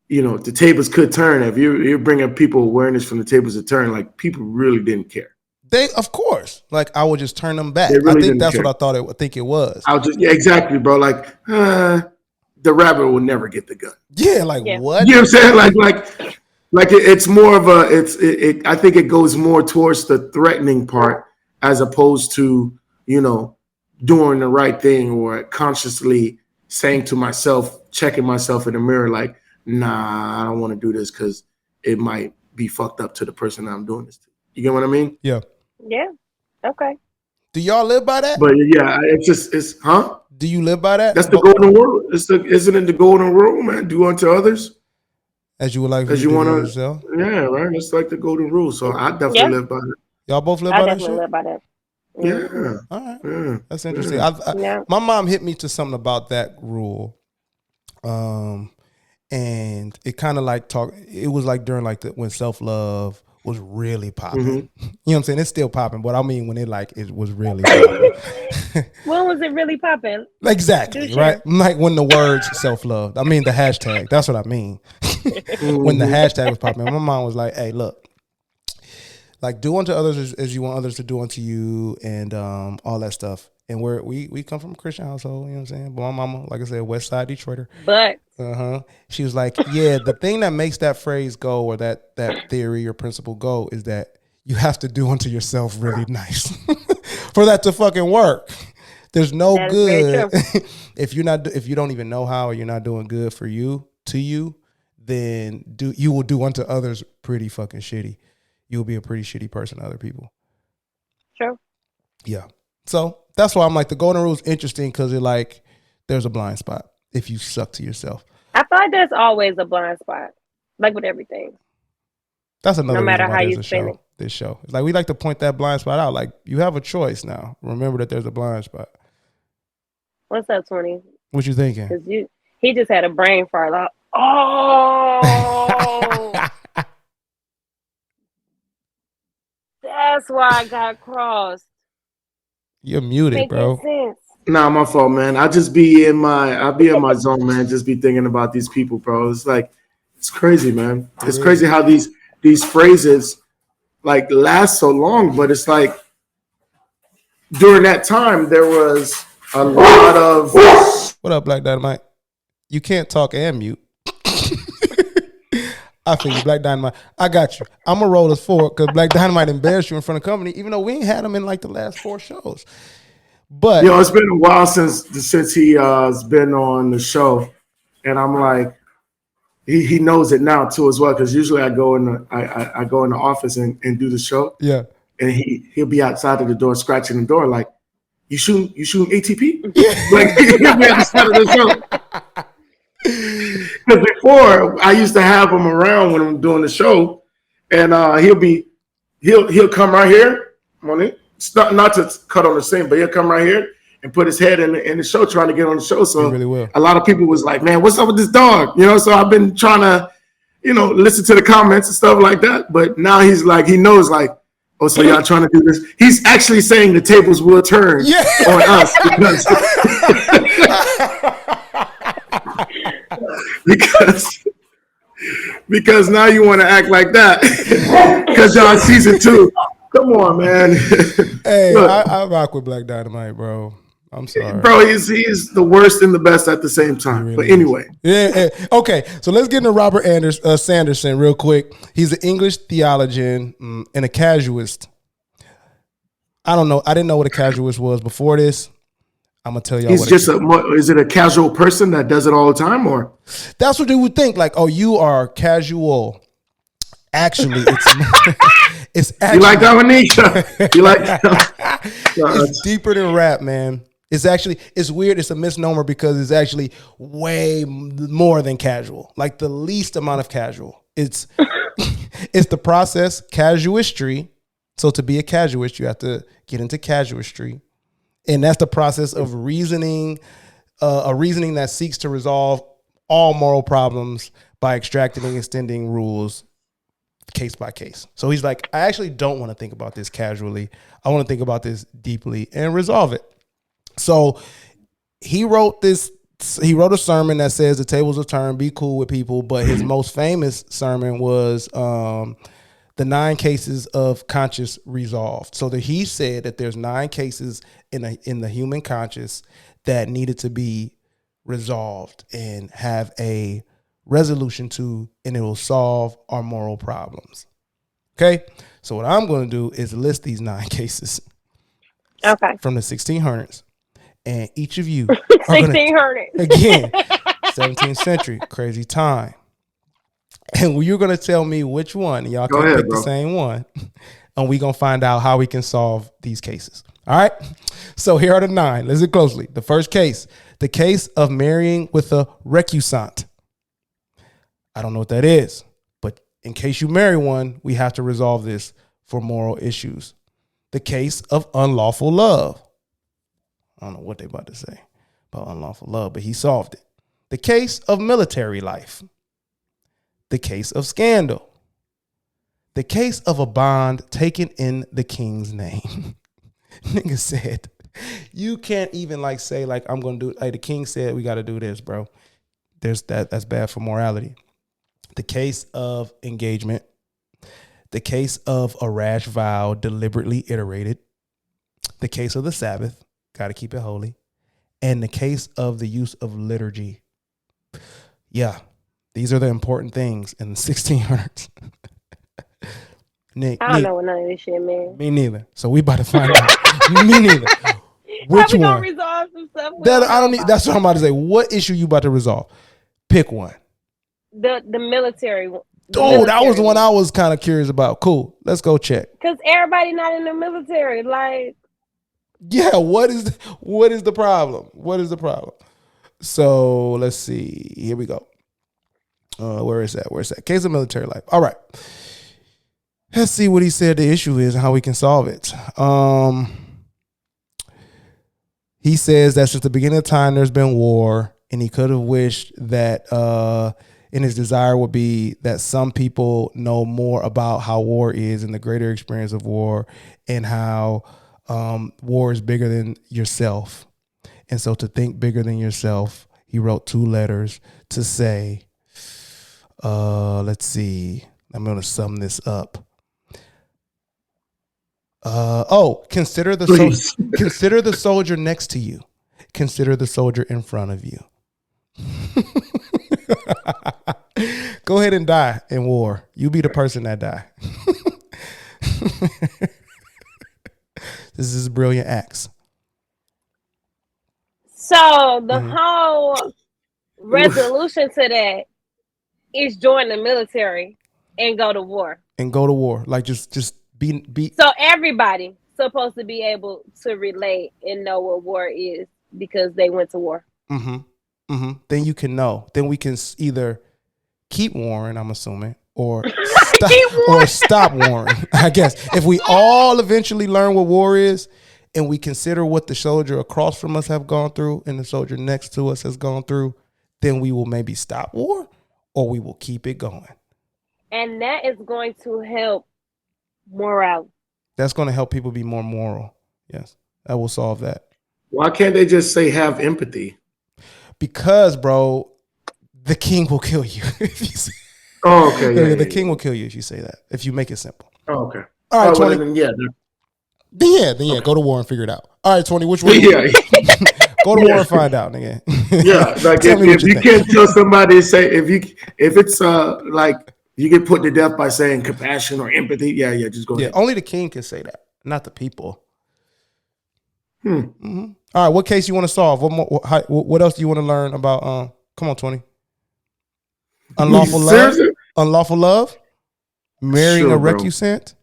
I: the tables could turn. If you're bringing people awareness from the tables to turn, like people really didn't care.
H: They, of course, like I would just turn them back.
I: Really
H: I think that's
I: care.
H: what I think it was.
I: Exactly, bro. Like the rabbit will never get the gun.
H: Yeah, like what?
I: You know what I'm saying? Like it's more of a. I think it goes more towards the threatening part as opposed to doing the right thing or consciously saying to myself, checking myself in the mirror, like, nah, I don't want to do this because it might be fucked up to the person that I'm doing this to. You get what I mean?
H: Yeah.
D: Yeah. Okay.
H: Do y'all live by that?
I: But yeah, it's huh?
H: Do you live by that?
I: That's the golden rule. Isn't it the golden rule, man? Do unto others
H: as you would like
I: as you want to
H: yourself.
I: Yeah, right. It's like the golden rule. So I definitely live by it.
H: Y'all both live by that shit?
D: I definitely live by that.
I: Yeah.
H: All right.
I: Yeah.
H: That's interesting.
I: Yeah.
H: My mom hit me to something about that rule. And it kind of like it was like during like when self-love was really popping.
I: Mm-hmm.
H: You know what I'm saying? It's still popping, but I mean when it was really popping.
D: When was it really popping?
H: Exactly, right? Like when the words self-love. I mean the hashtag. That's what I mean. When the hashtag was popping. My mom was like, hey, look. Like do unto others as you want others to do unto you and all that stuff. And we come from a Christian household, you know what I'm saying? But my mama, like I said, West Side Detroiter.
D: But
H: she was like, yeah, the thing that makes that phrase go or that theory or principle go is that you have to do unto yourself really nice for that to fucking work. There's no good if you don't even know how or you're not doing good for you to you, then you will do unto others pretty fucking shitty. You'll be a pretty shitty person to other people.
D: Sure.
H: Yeah. So that's why I'm like the golden rule is interesting because it like there's a blind spot if you suck to yourself.
D: I feel like there's always a blind spot, like with everything.
H: That's another
D: no matter
H: reason why
D: how
H: there's
D: you
H: a
D: spin
H: show.
D: it.
H: This show, it's like we like to point that blind spot out. Like you have a choice now. Remember that there's a blind spot.
D: What's up, 20?
H: What you thinking?
D: Because he just had a brain fart. Like, oh, that's why I got crossed.
H: You're muted, bro.
D: Sense.
I: Nah, my fault, man. I'll be in my zone, man. Just be thinking about these people, bro. It's like, it's crazy, man. It's crazy how these phrases like last so long, but it's like during that time there was a lot of.
H: What up, Black Dynamite? You can't talk and mute. I feel you, Black Dynamite. I got you. I'm gonna roll this forward because Black Dynamite embarrassed you in front of company, even though we ain't had him in like the last 4 shows. But
I: it's been a while since he has been on the show, and I'm like, he knows it now too as well because usually I go in the office and do the show.
H: Yeah, and
I: he'll be outside of the door scratching the door like, you shooting ATP? Like he'll be outside of the show. Because before I used to have him around when I'm doing the show, and he'll come right here. It's not to cut on the scene, but he'll come right here and put his head in the show, trying to get on the show. So
H: really
I: a lot of people was like, "Man, what's up with this dog?" So I've been trying to, listen to the comments and stuff like that. But now he's like, he knows, like, oh, so y'all trying to do this? He's actually saying the tables will turn on us because now you want to act like that because y'all season 2. Come on, man.
H: Hey, I rock with Black Dynamite, bro. I'm sorry,
I: bro. He's the worst and the best at the same time. Really but anyway,
H: yeah. Okay, so let's get into Robert Sanderson real quick. He's an English theologian and a casuist. I don't know. I didn't know what a casuist was before this. I'm gonna tell y'all.
I: He's just is it a casual person that does it all the time, or?
H: That's what they would think. Like, oh, you are casual. Actually, it's actually,
I: you like that one, Nisha? You like that?
H: It's deeper than rap, man. It's weird. It's a misnomer because it's actually way more than casual. Like the least amount of casual. It's the process casuistry. So to be a casuist, you have to get into casuistry, and that's the process of reasoning, a reasoning that seeks to resolve all moral problems by extracting and extending rules case by case. So he's like, I actually don't want to think about this casually. I want to think about this deeply and resolve it. So he wrote a sermon that says the tables will turn, be cool with people. But his most famous sermon was the 9 cases of conscious resolve. So that he said that there's 9 cases in the human conscious that needed to be resolved and have a resolution to, and it will solve our moral problems. Okay, so what I'm going to do is list these 9 cases from the 1600s, and each of you
D: 1600
H: again 17th century, crazy time, and you're going to tell me which one. Y'all can pick the same one, and we're going to find out how we can solve these cases. All right, so here are the 9. Listen closely. The first case, the case of marrying with a recusant. I don't know what that is, but in case you marry one, we have to resolve this for moral issues. The case of unlawful love. I don't know what they're about to say about unlawful love, but he solved it. The case of military life. The case of scandal. The case of a bond taken in the king's name. Nigga said, you can't even say I'm going to do it. Like the king said, we got to do this, bro. That's bad for morality. The case of engagement, the case of a rash vow deliberately iterated, the case of the Sabbath, got to keep it holy, and the case of the use of liturgy. Yeah, these are the important things in the 1600s. Nick,
D: I don't know what none of this shit, man.
H: Me neither. So we about to find out. Me neither. Which one?
D: Gonna resolve some stuff.
H: That's what I'm about to say. What issue you about to resolve? Pick one.
D: The military one.
H: That was the one I was kind of curious about. Cool. Let's go check.
D: Because everybody not in the military. Like,
H: yeah, what is the problem? What is the problem? So let's see. Here we go. Where is that? Case of military life. All right. Let's see what he said the issue is and how we can solve it. He says that since the beginning of time, there's been war, and he could have wished that, and his desire would be that some people know more about how war is and the greater experience of war, and how war is bigger than yourself. And so to think bigger than yourself, he wrote 2 letters to say, let's see, I'm going to sum this up. Consider the soldier next to you. Consider the soldier in front of you. Go ahead and die in war. You be the person that die. This is brilliant acts.
D: So the whole resolution to that is join the military and go to war.
H: Like just be.
D: So everybody supposed to be able to relate and know what war is because they went to war.
H: Then you can know. Then we can either keep warring, I'm assuming, or stop warring. I guess if we all eventually learn what war is, and we consider what the soldier across from us have gone through and the soldier next to us has gone through, then we will maybe stop war, or we will keep it going.
D: And that is going to help morale.
H: That's going to help people be more moral. Yes, that will solve that.
I: Why can't they just say have empathy?
H: Because, bro, the king will kill you. If you say, the king will kill you if you say that. If you make it simple.
I: Oh, okay.
H: All right, 20.
I: Then
H: okay. Go to war and figure it out. All right, 20. Which one? Go to war and find out, nigga.
I: Like if you can't tell somebody, say if it's like you get put to death by saying compassion or empathy, just go ahead.
H: Only the king can say that, not the people. All right, what case you want to solve? What else do you want to learn about? Come on, 20. Unlawful love. Unlawful love. Marrying a recusant.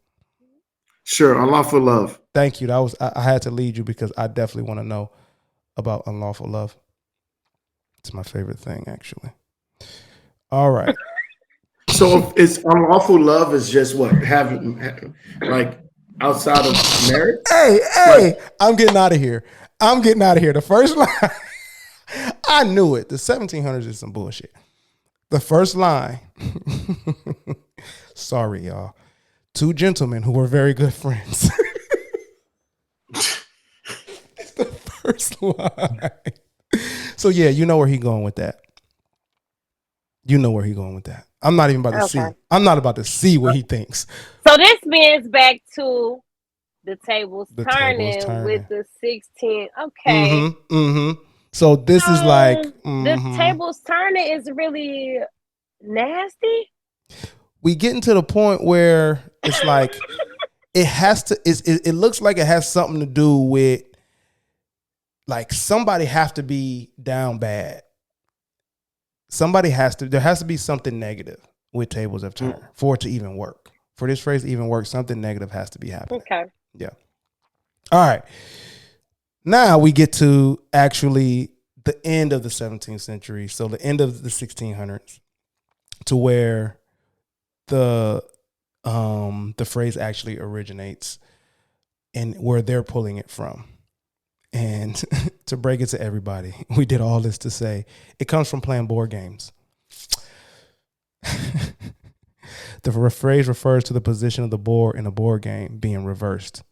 I: Sure, unlawful love.
H: Thank you. I had to lead you because I definitely want to know about unlawful love. It's my favorite thing, actually. All right.
I: So it's unlawful love is just what having like outside of marriage.
H: Hey! I'm getting out of here. The first line. I knew it. The 1700s is some bullshit. The first line. Sorry, y'all. Two gentlemen who were very good friends. It's the first line. So yeah, you know where he going with that. You know where he going with that. I'm not even about to see. I'm not about to see what he thinks.
D: So this means back to the tables turning with the 16. Okay.
H: So this is like
D: the tables turning is really nasty.
H: We getting to the point where it's like it has to. It looks like it has something to do with like somebody have to be down bad. Somebody has to. There has to be something negative with tables of turn for it to even work. For this phrase to even work, something negative has to be happening.
D: Okay.
H: Yeah. All right. Now we get to actually the end of the 17th century. So the end of the 1600s to where the phrase actually originates and where they're pulling it from. And to break it to everybody, we did all this to say it comes from playing board games. The phrase refers to the position of the board in a board game being reversed.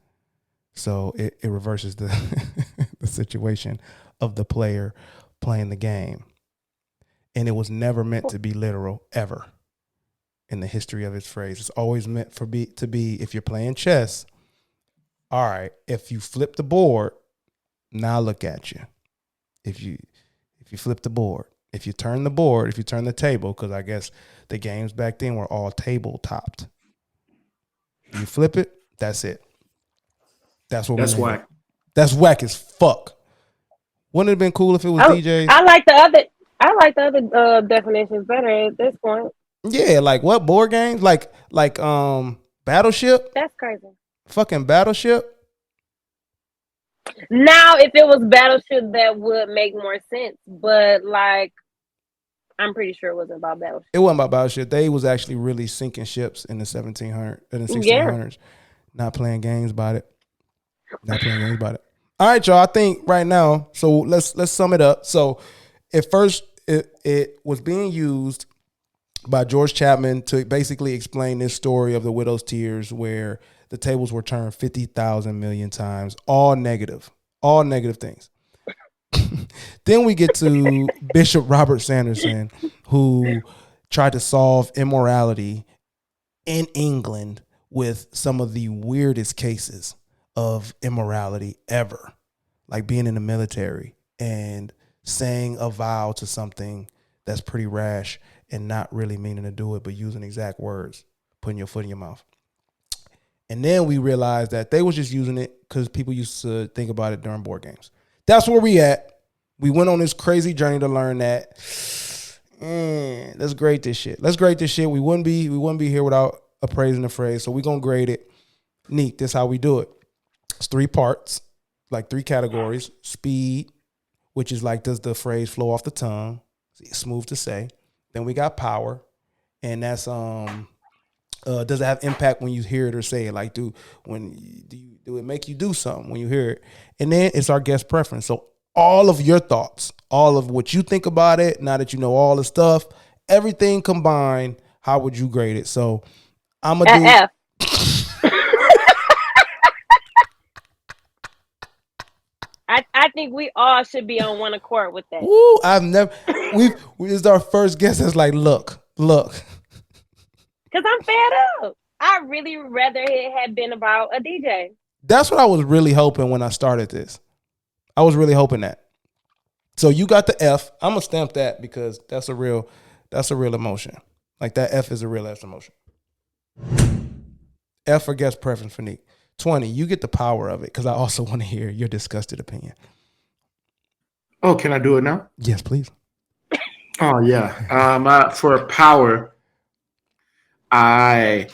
H: So it reverses the the situation of the player playing the game. And it was never meant to be literal ever in the history of its phrase. It's always meant to be if you're playing chess, all right, if you flip the board, now look at you. If you flip the board, if you turn the board, if you turn the table, because I guess the games back then were all table topped. You flip it, that's it. That's what.
I: That's whack.
H: That's whack as fuck. Wouldn't it have been cool if it was DJs?
D: I like the other definitions better at this point.
H: Yeah, like what board games? Like Battleship?
D: That's crazy.
H: Fucking Battleship.
D: Now, if it was Battleship, that would make more sense. But like, I'm pretty sure it wasn't about Battleship.
H: It wasn't about Battleship. They was actually really sinking ships in the 1600s, not playing games about it. All right, y'all. I think right now, so let's sum it up. So at first, it was being used by George Chapman to basically explain this story of the widow's tears, where the tables were turned 50,000 million times, all negative things. Then we get to Bishop Robert Sanderson, who tried to solve immorality in England with some of the weirdest cases of immorality ever, like being in the military and saying a vow to something that's pretty rash and not really meaning to do it, but using exact words, putting your foot in your mouth. And then we realized that they was just using it because people used to think about it during board games. That's where we at. We went on this crazy journey to learn that. Let's grade this shit. We wouldn't be here without appraising the phrase. So we're gonna grade it. Neat. This is how we do it. It's 3 parts, like 3 categories. Speed, which is like, does the phrase flow off the tongue? It's smooth to say. Then we got power, and that's does it have impact when you hear it or say it? Like, do it make you do something when you hear it? And then it's our guest preference. So all of your thoughts, all of what you think about it, now that you know all the stuff, everything combined, how would you grade it? So I'm gonna do
D: F. I think we all should be on one accord with that.
H: Woo, this is our first guest that's like, look.
D: Because I'm fed up. I really rather it had been about a DJ.
H: That's what I was really hoping when I started this. I was really hoping that. So you got the F. I'm gonna stamp that because that's a real emotion. Like that F is a real ass emotion. F for guest preference for Nique. 20, you get the power of it because I also want to hear your disgusted opinion.
I: Oh, can I do it now?
H: Yes, please.
I: Oh yeah. For power, I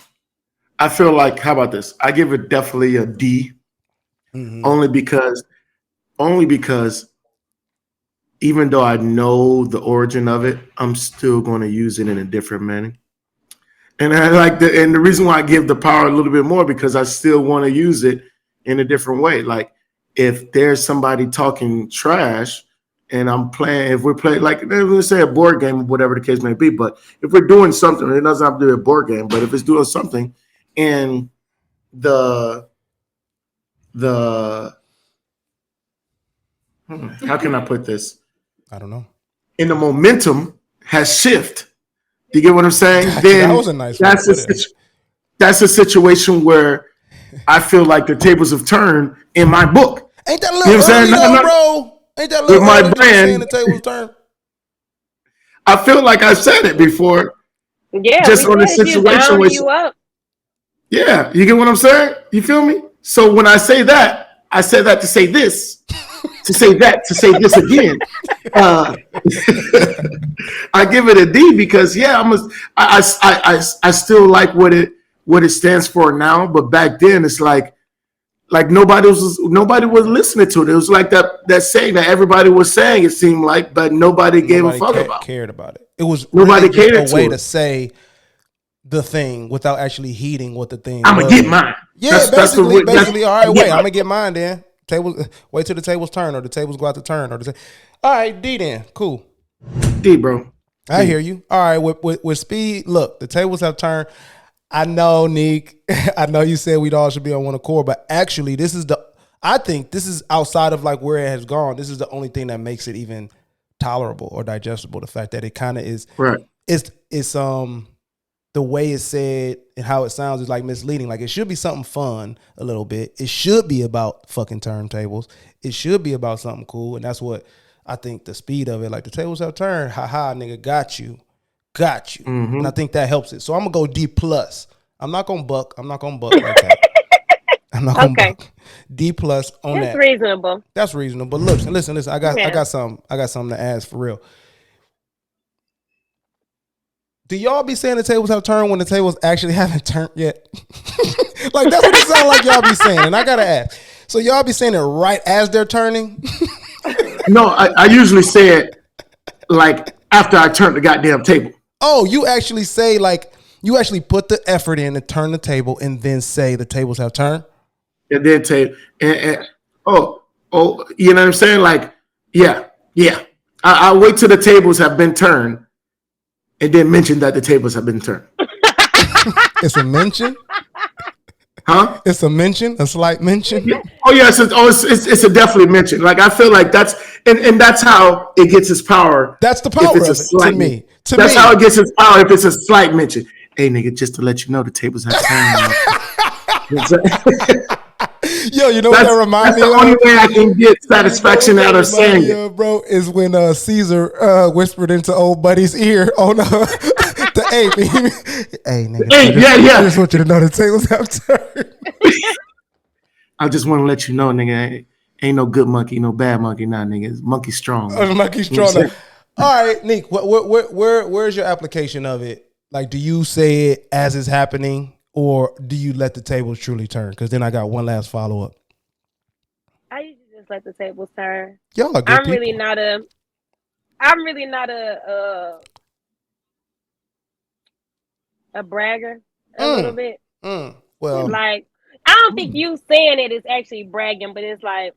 I: feel like, how about this? I give it definitely a D. Mm-hmm. Only because even though I know the origin of it, I'm still going to use it in a different manner. And I like and the reason why I give the power a little bit more, because I still want to use it in a different way. Like if there's somebody talking trash and I'm playing, if we're playing, like, let's say a board game or whatever the case may be, but if we're doing something, it doesn't have to be a board game, but if it's doing something and how can I put this?
H: I don't know.
I: And the momentum has shifted. You get what I'm saying?
H: Gotcha.
I: Then
H: That was a nice
I: that's a situation where I feel like the tables have turned in my book.
H: Ain't that a little early though, bro? Ain't that a little
I: with my
H: early
I: brand,
H: the tables turn?
I: I feel like I said it before.
D: Yeah,
I: just on the situation where
D: you up.
I: Yeah, you get what I'm saying? You feel me? So when I say that, I said that to say this, to say that, to say this again. I give it a D because I still like what it stands for now, but back then it's like nobody was listening to it. It was like that saying that everybody was saying, it seemed like, but nobody gave a fuck about.
H: Cared about it. It was
I: nobody
H: really
I: cared
H: a way
I: to
H: to say the thing without actually heeding what the thing.
I: I'm gonna get mine.
H: Yeah, basically. All right, wait. I'm gonna get mine then. Tables. Wait till the tables turn, or the tables go out to turn, or all right, D then. Cool.
I: D, bro.
H: I hear you. All right, with speed. Look, the tables have turned. I know, Nique. I know you said we'd all should be on one accord, but actually, I think this is outside of like where it has gone. This is the only thing that makes it even tolerable or digestible. The fact that it kind of is.
I: Right.
H: It's the way it's said and how it sounds is like misleading. Like it should be something fun a little bit. It should be about fucking turntables. It should be about something cool. And that's what I think the speed of it, like the tables have turned. Haha, nigga, got you. Mm-hmm. And I think that helps it. So I'm gonna go D+. I'm not gonna buck like that. I'm not gonna buck. D+ on
D: That's
H: that.
D: That's reasonable.
H: That's reasonable. But listen. I got something to ask for real. Do y'all be saying the tables have turned when the tables actually haven't turned yet? Like that's what it sounds like y'all be saying. And I gotta ask. So y'all be saying it right as they're turning?
I: No, I usually say it like after I turn the goddamn table.
H: Oh, you actually say like you actually put the effort in to turn the table and then say the tables have turned?
I: And then you know what I'm saying? Like, yeah. I wait till the tables have been turned and then mention that the tables have been turned.
H: It's a mention?
I: Huh?
H: It's a mention, a slight mention.
I: Yeah. Oh yes, it's a definitely mention. Like I feel like that's and that's how it gets its power.
H: That's the power of it to me.
I: That's how it gets its power if it's a slight mention. Hey nigga, just to let you know the tables have turned.
H: Yo, you know what that reminds me of?
I: That's the only way I can get satisfaction out of saying it,
H: bro, is when Caesar whispered into old buddy's ear on the ape. Hey, nigga.
I: I
H: just want you to know the tables have turned.
I: I just want to let you know, nigga, ain't no good monkey, no bad monkey, nah, nigga. It's monkey strong.
H: Monkey strong. All right, Nique, where's your application of it? Like, do you say it as it's happening? Or do you let the tables truly turn? Because then I got one last follow up.
D: I usually just let the tables turn.
H: Y'all are good
D: I'm
H: people.
D: really not a bragger a little bit.
H: Well,
D: like I don't think you saying it is actually bragging, but it's like,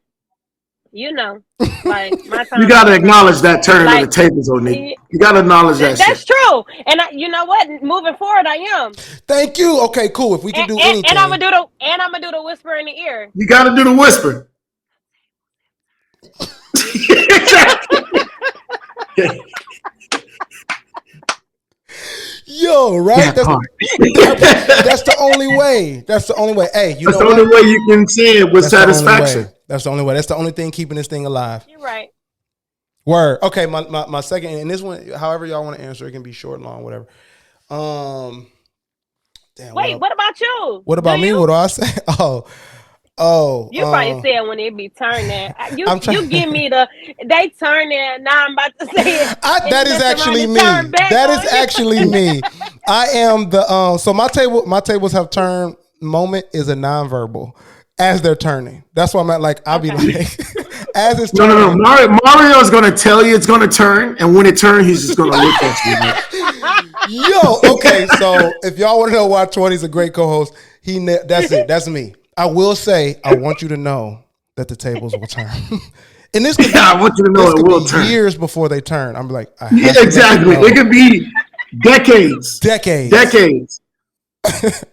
D: you know, like my time.
I: You gotta acknowledge that turn of the tables, Nique. You gotta acknowledge that.
D: That's true, and you know what? Moving forward, I am.
H: Thank you. Okay, cool. If we can do anything,
D: and I'm gonna do the whisper in the ear.
I: You gotta do the whisper.
H: Yo, right? That's the only way. That's the only way. Hey,
I: that's the only way you can say it with satisfaction.
H: That's the only way. That's the only thing keeping this thing alive.
D: You're right.
H: Word. Okay, my second, and this one, however y'all want to answer, it can be short, long, whatever. Damn.
D: Wait, what about you?
H: What about me? What do I say? Oh.
D: You probably said when it be turning. You give me they turning. Now I'm about to say it.
H: That is actually me. That is actually me. I am the so my tables have turned moment is a nonverbal as they're turning. That's why I'm at like I'll be like as it's turning.
I: No. Mario's gonna tell you it's gonna turn, and when it turns, he's just gonna look at
H: you. Yo, okay. So if y'all want to know why 20's a great co-host, that's it. That's me. I will say, I want you to know that the tables will turn. And this could be,
I: I want you to know
H: this
I: it
H: could
I: will
H: be
I: turn.
H: years before they turn. I'm like, I have
I: Yeah,
H: to let you
I: exactly.
H: know.
I: It could be decades.
H: Decades.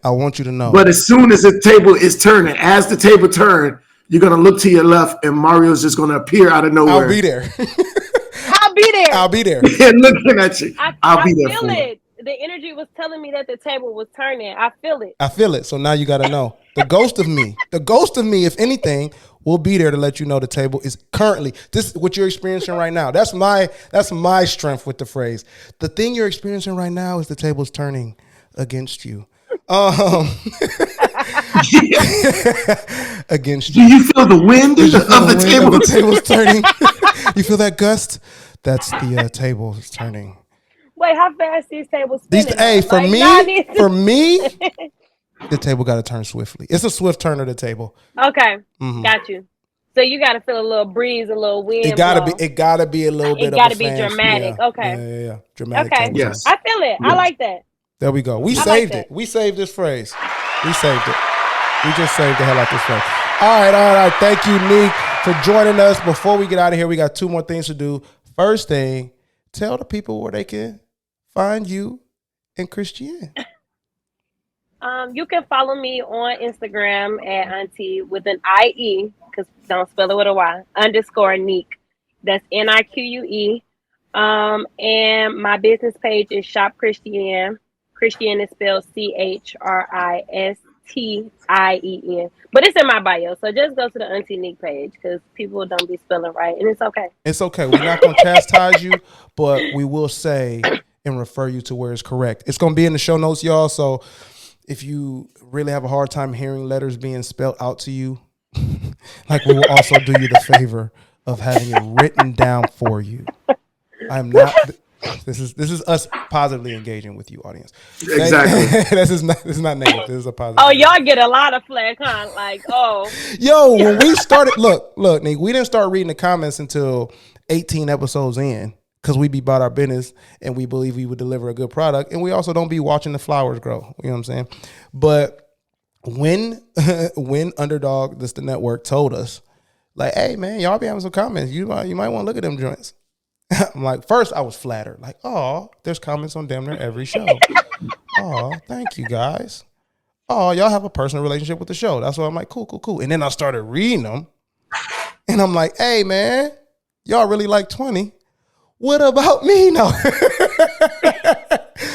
H: I want you to know.
I: But as soon as the table is turning, as the table turns, you're gonna look to your left, and Mario's just gonna appear out of nowhere.
H: I'll be there.
D: I'll be there.
H: I'll be there.
I: And looking at you. I'll be there
D: feel
I: for you.
D: it. The energy was telling me that the table was turning. I feel it.
H: I feel it. So now you got to know. The ghost of me, if anything, will be there to let you know the table is currently, this is what you're experiencing right now. That's my strength with the phrase. The thing you're experiencing right now is the table's turning against you. Against you.
I: Do you feel the wind of the table?
H: The table's turning. You feel that gust? That's the table is turning.
D: Wait, how fast these tables spinning?
H: For me, the table got to turn swiftly. It's a swift turn of the table.
D: Okay, got you. So you got to feel a little breeze, a little wind.
H: It gotta be a little bit.
D: It got to be dramatic.
H: Yeah.
D: Okay.
H: Yeah. Dramatic.
D: Okay.
I: Yes.
D: I feel it. I like that.
H: There we go. We saved it. We saved this phrase. We saved it. We just saved the hell out this phrase. All right. Thank you, Nique, for joining us. Before we get out of here, we got 2 more things to do. First thing, tell the people where they can find you and Christien.
D: You can follow me on Instagram at Auntie with an IE, because don't spell it with a Y, _Nique. That's NIQUE. And my business page is Shop Christien. Christien is spelled CHRISTIEN. But it's in my bio. So just go to the Auntie Nique page, because people don't be spelling right. And it's okay.
H: It's okay. We're not going to chastise you, but we will say and refer you to where it's correct. It's going to be in the show notes, y'all. So if you really have a hard time hearing letters being spelled out to you, like, we will also do you the favor of having it written down for you. I'm not. This is us positively engaging with you, audience.
I: Exactly.
H: This is not negative. This is a positive.
D: Oh, y'all get a lot of flack, huh? Like,
H: Yo, when we started, look, Nique, we didn't start reading the comments until 18 episodes in, because we be about our business and we believe we would deliver a good product, and we also don't be watching the flowers grow. You know what I'm saying? But when Underdog, this the network, told us, like, hey man, y'all be having some comments. You might want to look at them joints. I'm like, first I was flattered, like, oh, there's comments on damn near every show. Oh, thank you guys. Oh, y'all have a personal relationship with the show. That's why I'm like, cool. And then I started reading them, and I'm like, hey man, y'all really like 20. What about me? No.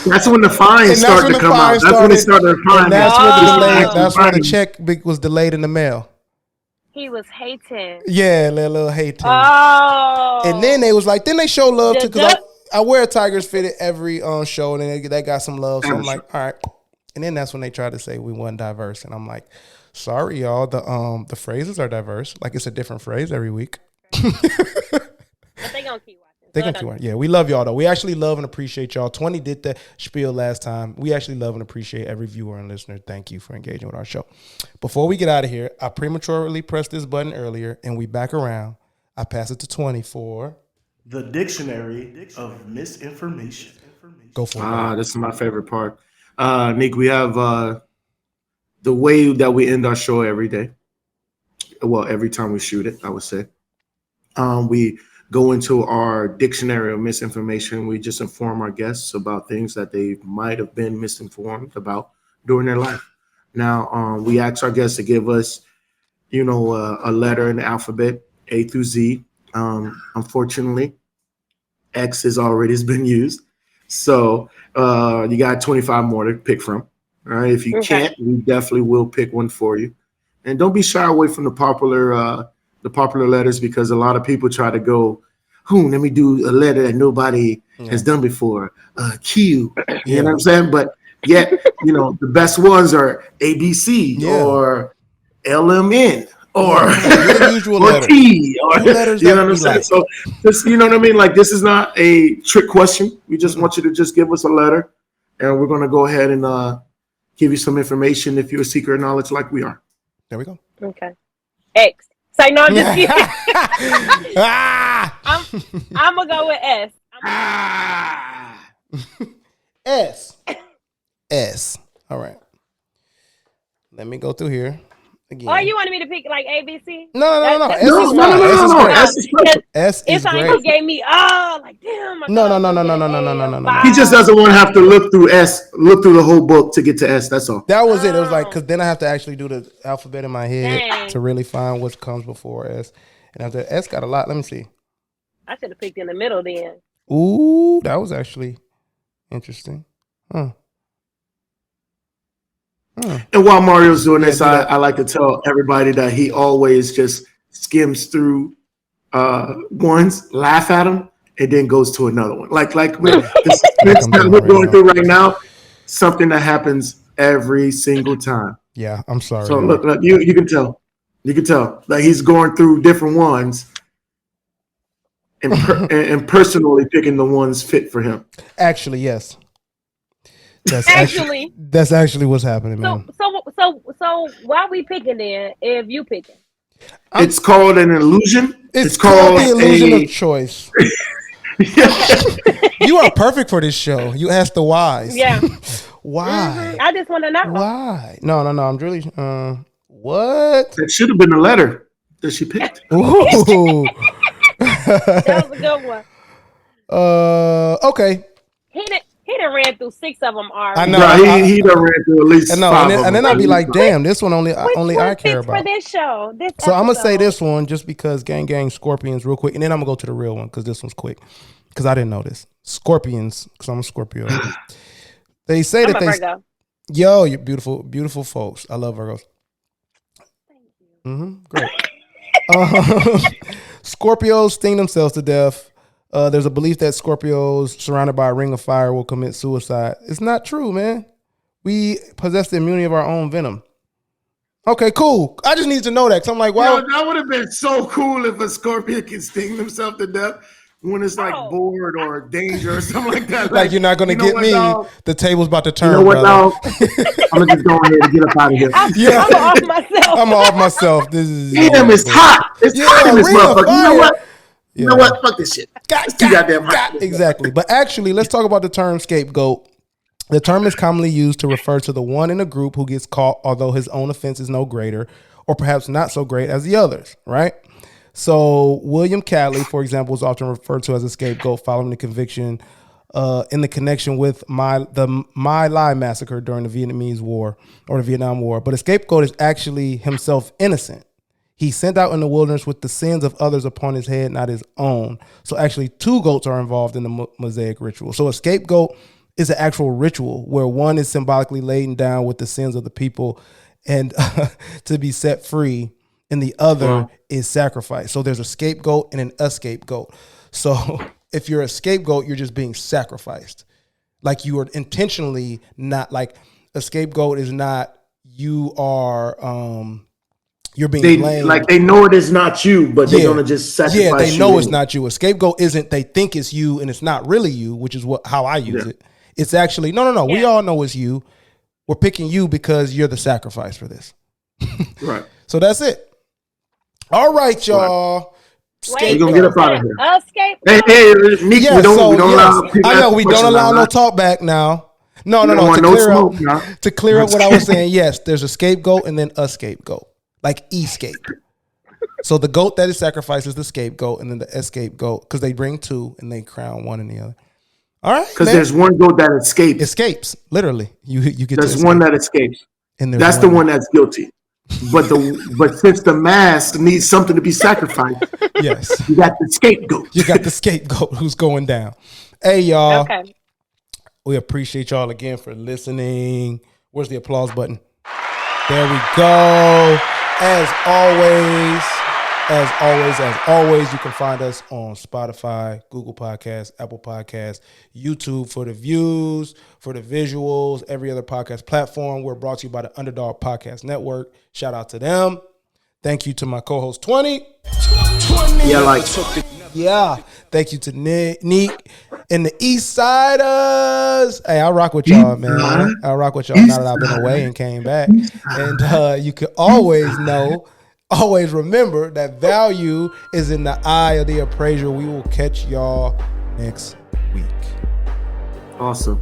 I: That's when the fines started to come out. That's when they started to fine.
H: That's when the check was delayed in the mail.
D: he was hating.
H: Yeah, a little hating.
D: Oh.
H: And then they was like, then they show love too, because I wear a Tigers fitted every show, and then they got some love. So I'm like, all right. And then that's when they tried to say we weren't diverse, and I'm like, sorry, y'all. The phrases are diverse. Like, it's a different phrase every week.
D: But they gonna keep watching.
H: They gonna keep watching. Yeah, we love y'all though. We actually love and appreciate y'all. 20 did the spiel last time. We actually love and appreciate every viewer and listener. Thank you for engaging with our show. Before we get out of here, I prematurely pressed this button earlier, and we back around. I pass it to 20 for
B: the dictionary of misinformation.
H: Go for it.
I: This is my favorite part. Nique, we have the way that we end our show every day. Well, every time we shoot it, I would say. We go into our dictionary of misinformation. We just inform our guests about things that they might have been misinformed about during their life. Now, we ask our guests to give us, a letter in the alphabet, A through Z. Unfortunately, X has already been used. So you got 25 more to pick from. All right. If you can't, we definitely will pick one for you. And don't be shy away from the popular letters, because a lot of people try to go, let me do a letter that nobody has done before. Q. You know what I'm saying? But yet, the best ones are ABC or LMN or T or
H: letters,
I: you know what I'm saying? So just, you know what I mean? Like, this is not a trick question. We just want you to just give us a letter, and we're going to go ahead and give you some information if you're a seeker of knowledge like we are.
H: There we go.
D: Okay. X. Say no, I'm just kidding. I'm gonna go with S.
H: S. All right. Let me go through here. again.
D: Oh, you wanted me to pick like ABC?
H: No.
I: No.
H: S is fine. S is great. S is
D: It's like
H: great.
D: he gave me like damn.
H: No.
I: He just doesn't want to have to look through the whole book to get to S. That's all.
H: That was it. It was like, because then I have to actually do the alphabet in my head
D: Dang.
H: to really find what comes before S. And after S got a lot. Let me see.
D: I should have picked in the middle then.
H: Ooh, that was actually interesting.
I: And while Mario's doing this, I like to tell everybody that he always just skims through ones, laugh at them, and then goes to another one. Like with the suspense that we're going through right now, something that happens every single time.
H: Yeah, I'm sorry.
I: So look, you can tell. You can tell that he's going through different ones and personally picking the ones fit for him.
H: Actually, yes. That's
D: Actually,
H: actually what's happening, man.
D: So why we picking then if you picking?
I: It's called an illusion.
H: It's called the illusion of choice. You are perfect for this show. You asked the whys.
D: Yeah.
H: Why?
D: I just want to know.
H: Why? No. I'm really. What?
I: It should have been the letter that she picked.
H: Ooh.
D: That was a good one.
H: Okay.
D: He done ran through 6 of them already.
H: I know.
I: Right, he done ran through at least 5
H: and then I'll be like, damn, this one only I care about.
D: For this show.
H: So I'm gonna say this one just because gang Scorpions real quick, and then I'm gonna go to the real one because this one's quick because I didn't know this. Scorpions, because I'm a Scorpio. They say
D: I'm
H: that
D: a Virgo.
H: Yo, you're beautiful folks. I love Virgos. Great. Scorpios sting themselves to death. There's a belief that Scorpios surrounded by a ring of fire will commit suicide. It's not true, man. We possess the immunity of our own venom. Okay, cool. I just need to know that because I'm like, wow.
I: That would have been so cool if a Scorpion can sting himself to death when it's like bored or danger or something like that.
H: Like you're not gonna get me.
I: Dog?
H: The table's about to turn.
I: You know what,
H: brother.
I: I'm gonna just go in here to get up out of here.
D: I'm off myself.
H: I'm off myself. This is
I: damn. It's hot. It's hot in this motherfucker. You know what?
H: Yeah.
I: You know what? Fuck this shit. It's too goddamn hot.
H: Exactly. But actually, let's talk about the term scapegoat. The term is commonly used to refer to the one in a group who gets caught, although his own offense is no greater, or perhaps not so great as the others, right? So William Catley, for example, is often referred to as a scapegoat following the conviction in the connection with the My Lai massacre during the Vietnamese War or the Vietnam War. But a scapegoat is actually himself innocent. He's sent out in the wilderness with the sins of others upon his head, not his own. So actually 2 goats are involved in the Mosaic ritual. So a scapegoat is an actual ritual where one is symbolically laden down with the sins of the people and to be set free, and the other is sacrificed. So there's a scapegoat and a scapegoat. So if you're a scapegoat, you're just being sacrificed. Like you are intentionally not, like a scapegoat is not, you are you're being blamed.
I: Like they know it is not you, but they're gonna just sacrifice.
H: Yeah, they know it's not you. A scapegoat isn't, they think it's you and it's not really you, which is how I use it. It's actually no. Yeah. We all know it's you. We're picking you because you're the sacrifice for this.
I: Right.
H: So that's it. All right, y'all.
I: We're gonna get up out of here.
D: Scapegoat.
I: Hey, Nique,
H: yeah,
I: we don't allow.
H: I know we don't allow no talk back now. No. To clear up what I was saying, yes, there's a scapegoat and then a scapegoat, like escape. So the goat that is sacrificed is the scapegoat, and then the scapegoat, because they bring 2 and they crown one and the other. All right,
I: because there's one goat that escapes.
H: Literally, you get.
I: There's one that escapes,
H: and
I: that's the one that's guilty. But since the mask needs something to be sacrificed,
H: yes,
I: you got the scapegoat.
H: You got the scapegoat who's going down. Hey, y'all.
D: Okay.
H: We appreciate y'all again for listening. Where's the applause button? There we go. As always, you can find us on Spotify, Google Podcasts, Apple Podcasts, YouTube for the views, for the visuals, every other podcast platform. We're brought to you by the Underdog Podcast Network. Shout out to them. Thank you to my co-host 20. Yeah. Thank you to Nique and the Eastsiders. Hey, I rock with y'all, man. I rock with y'all now that I've been away and came back. And you can always remember that value is in the eye of the appraiser. We will catch y'all next week.
I: Awesome.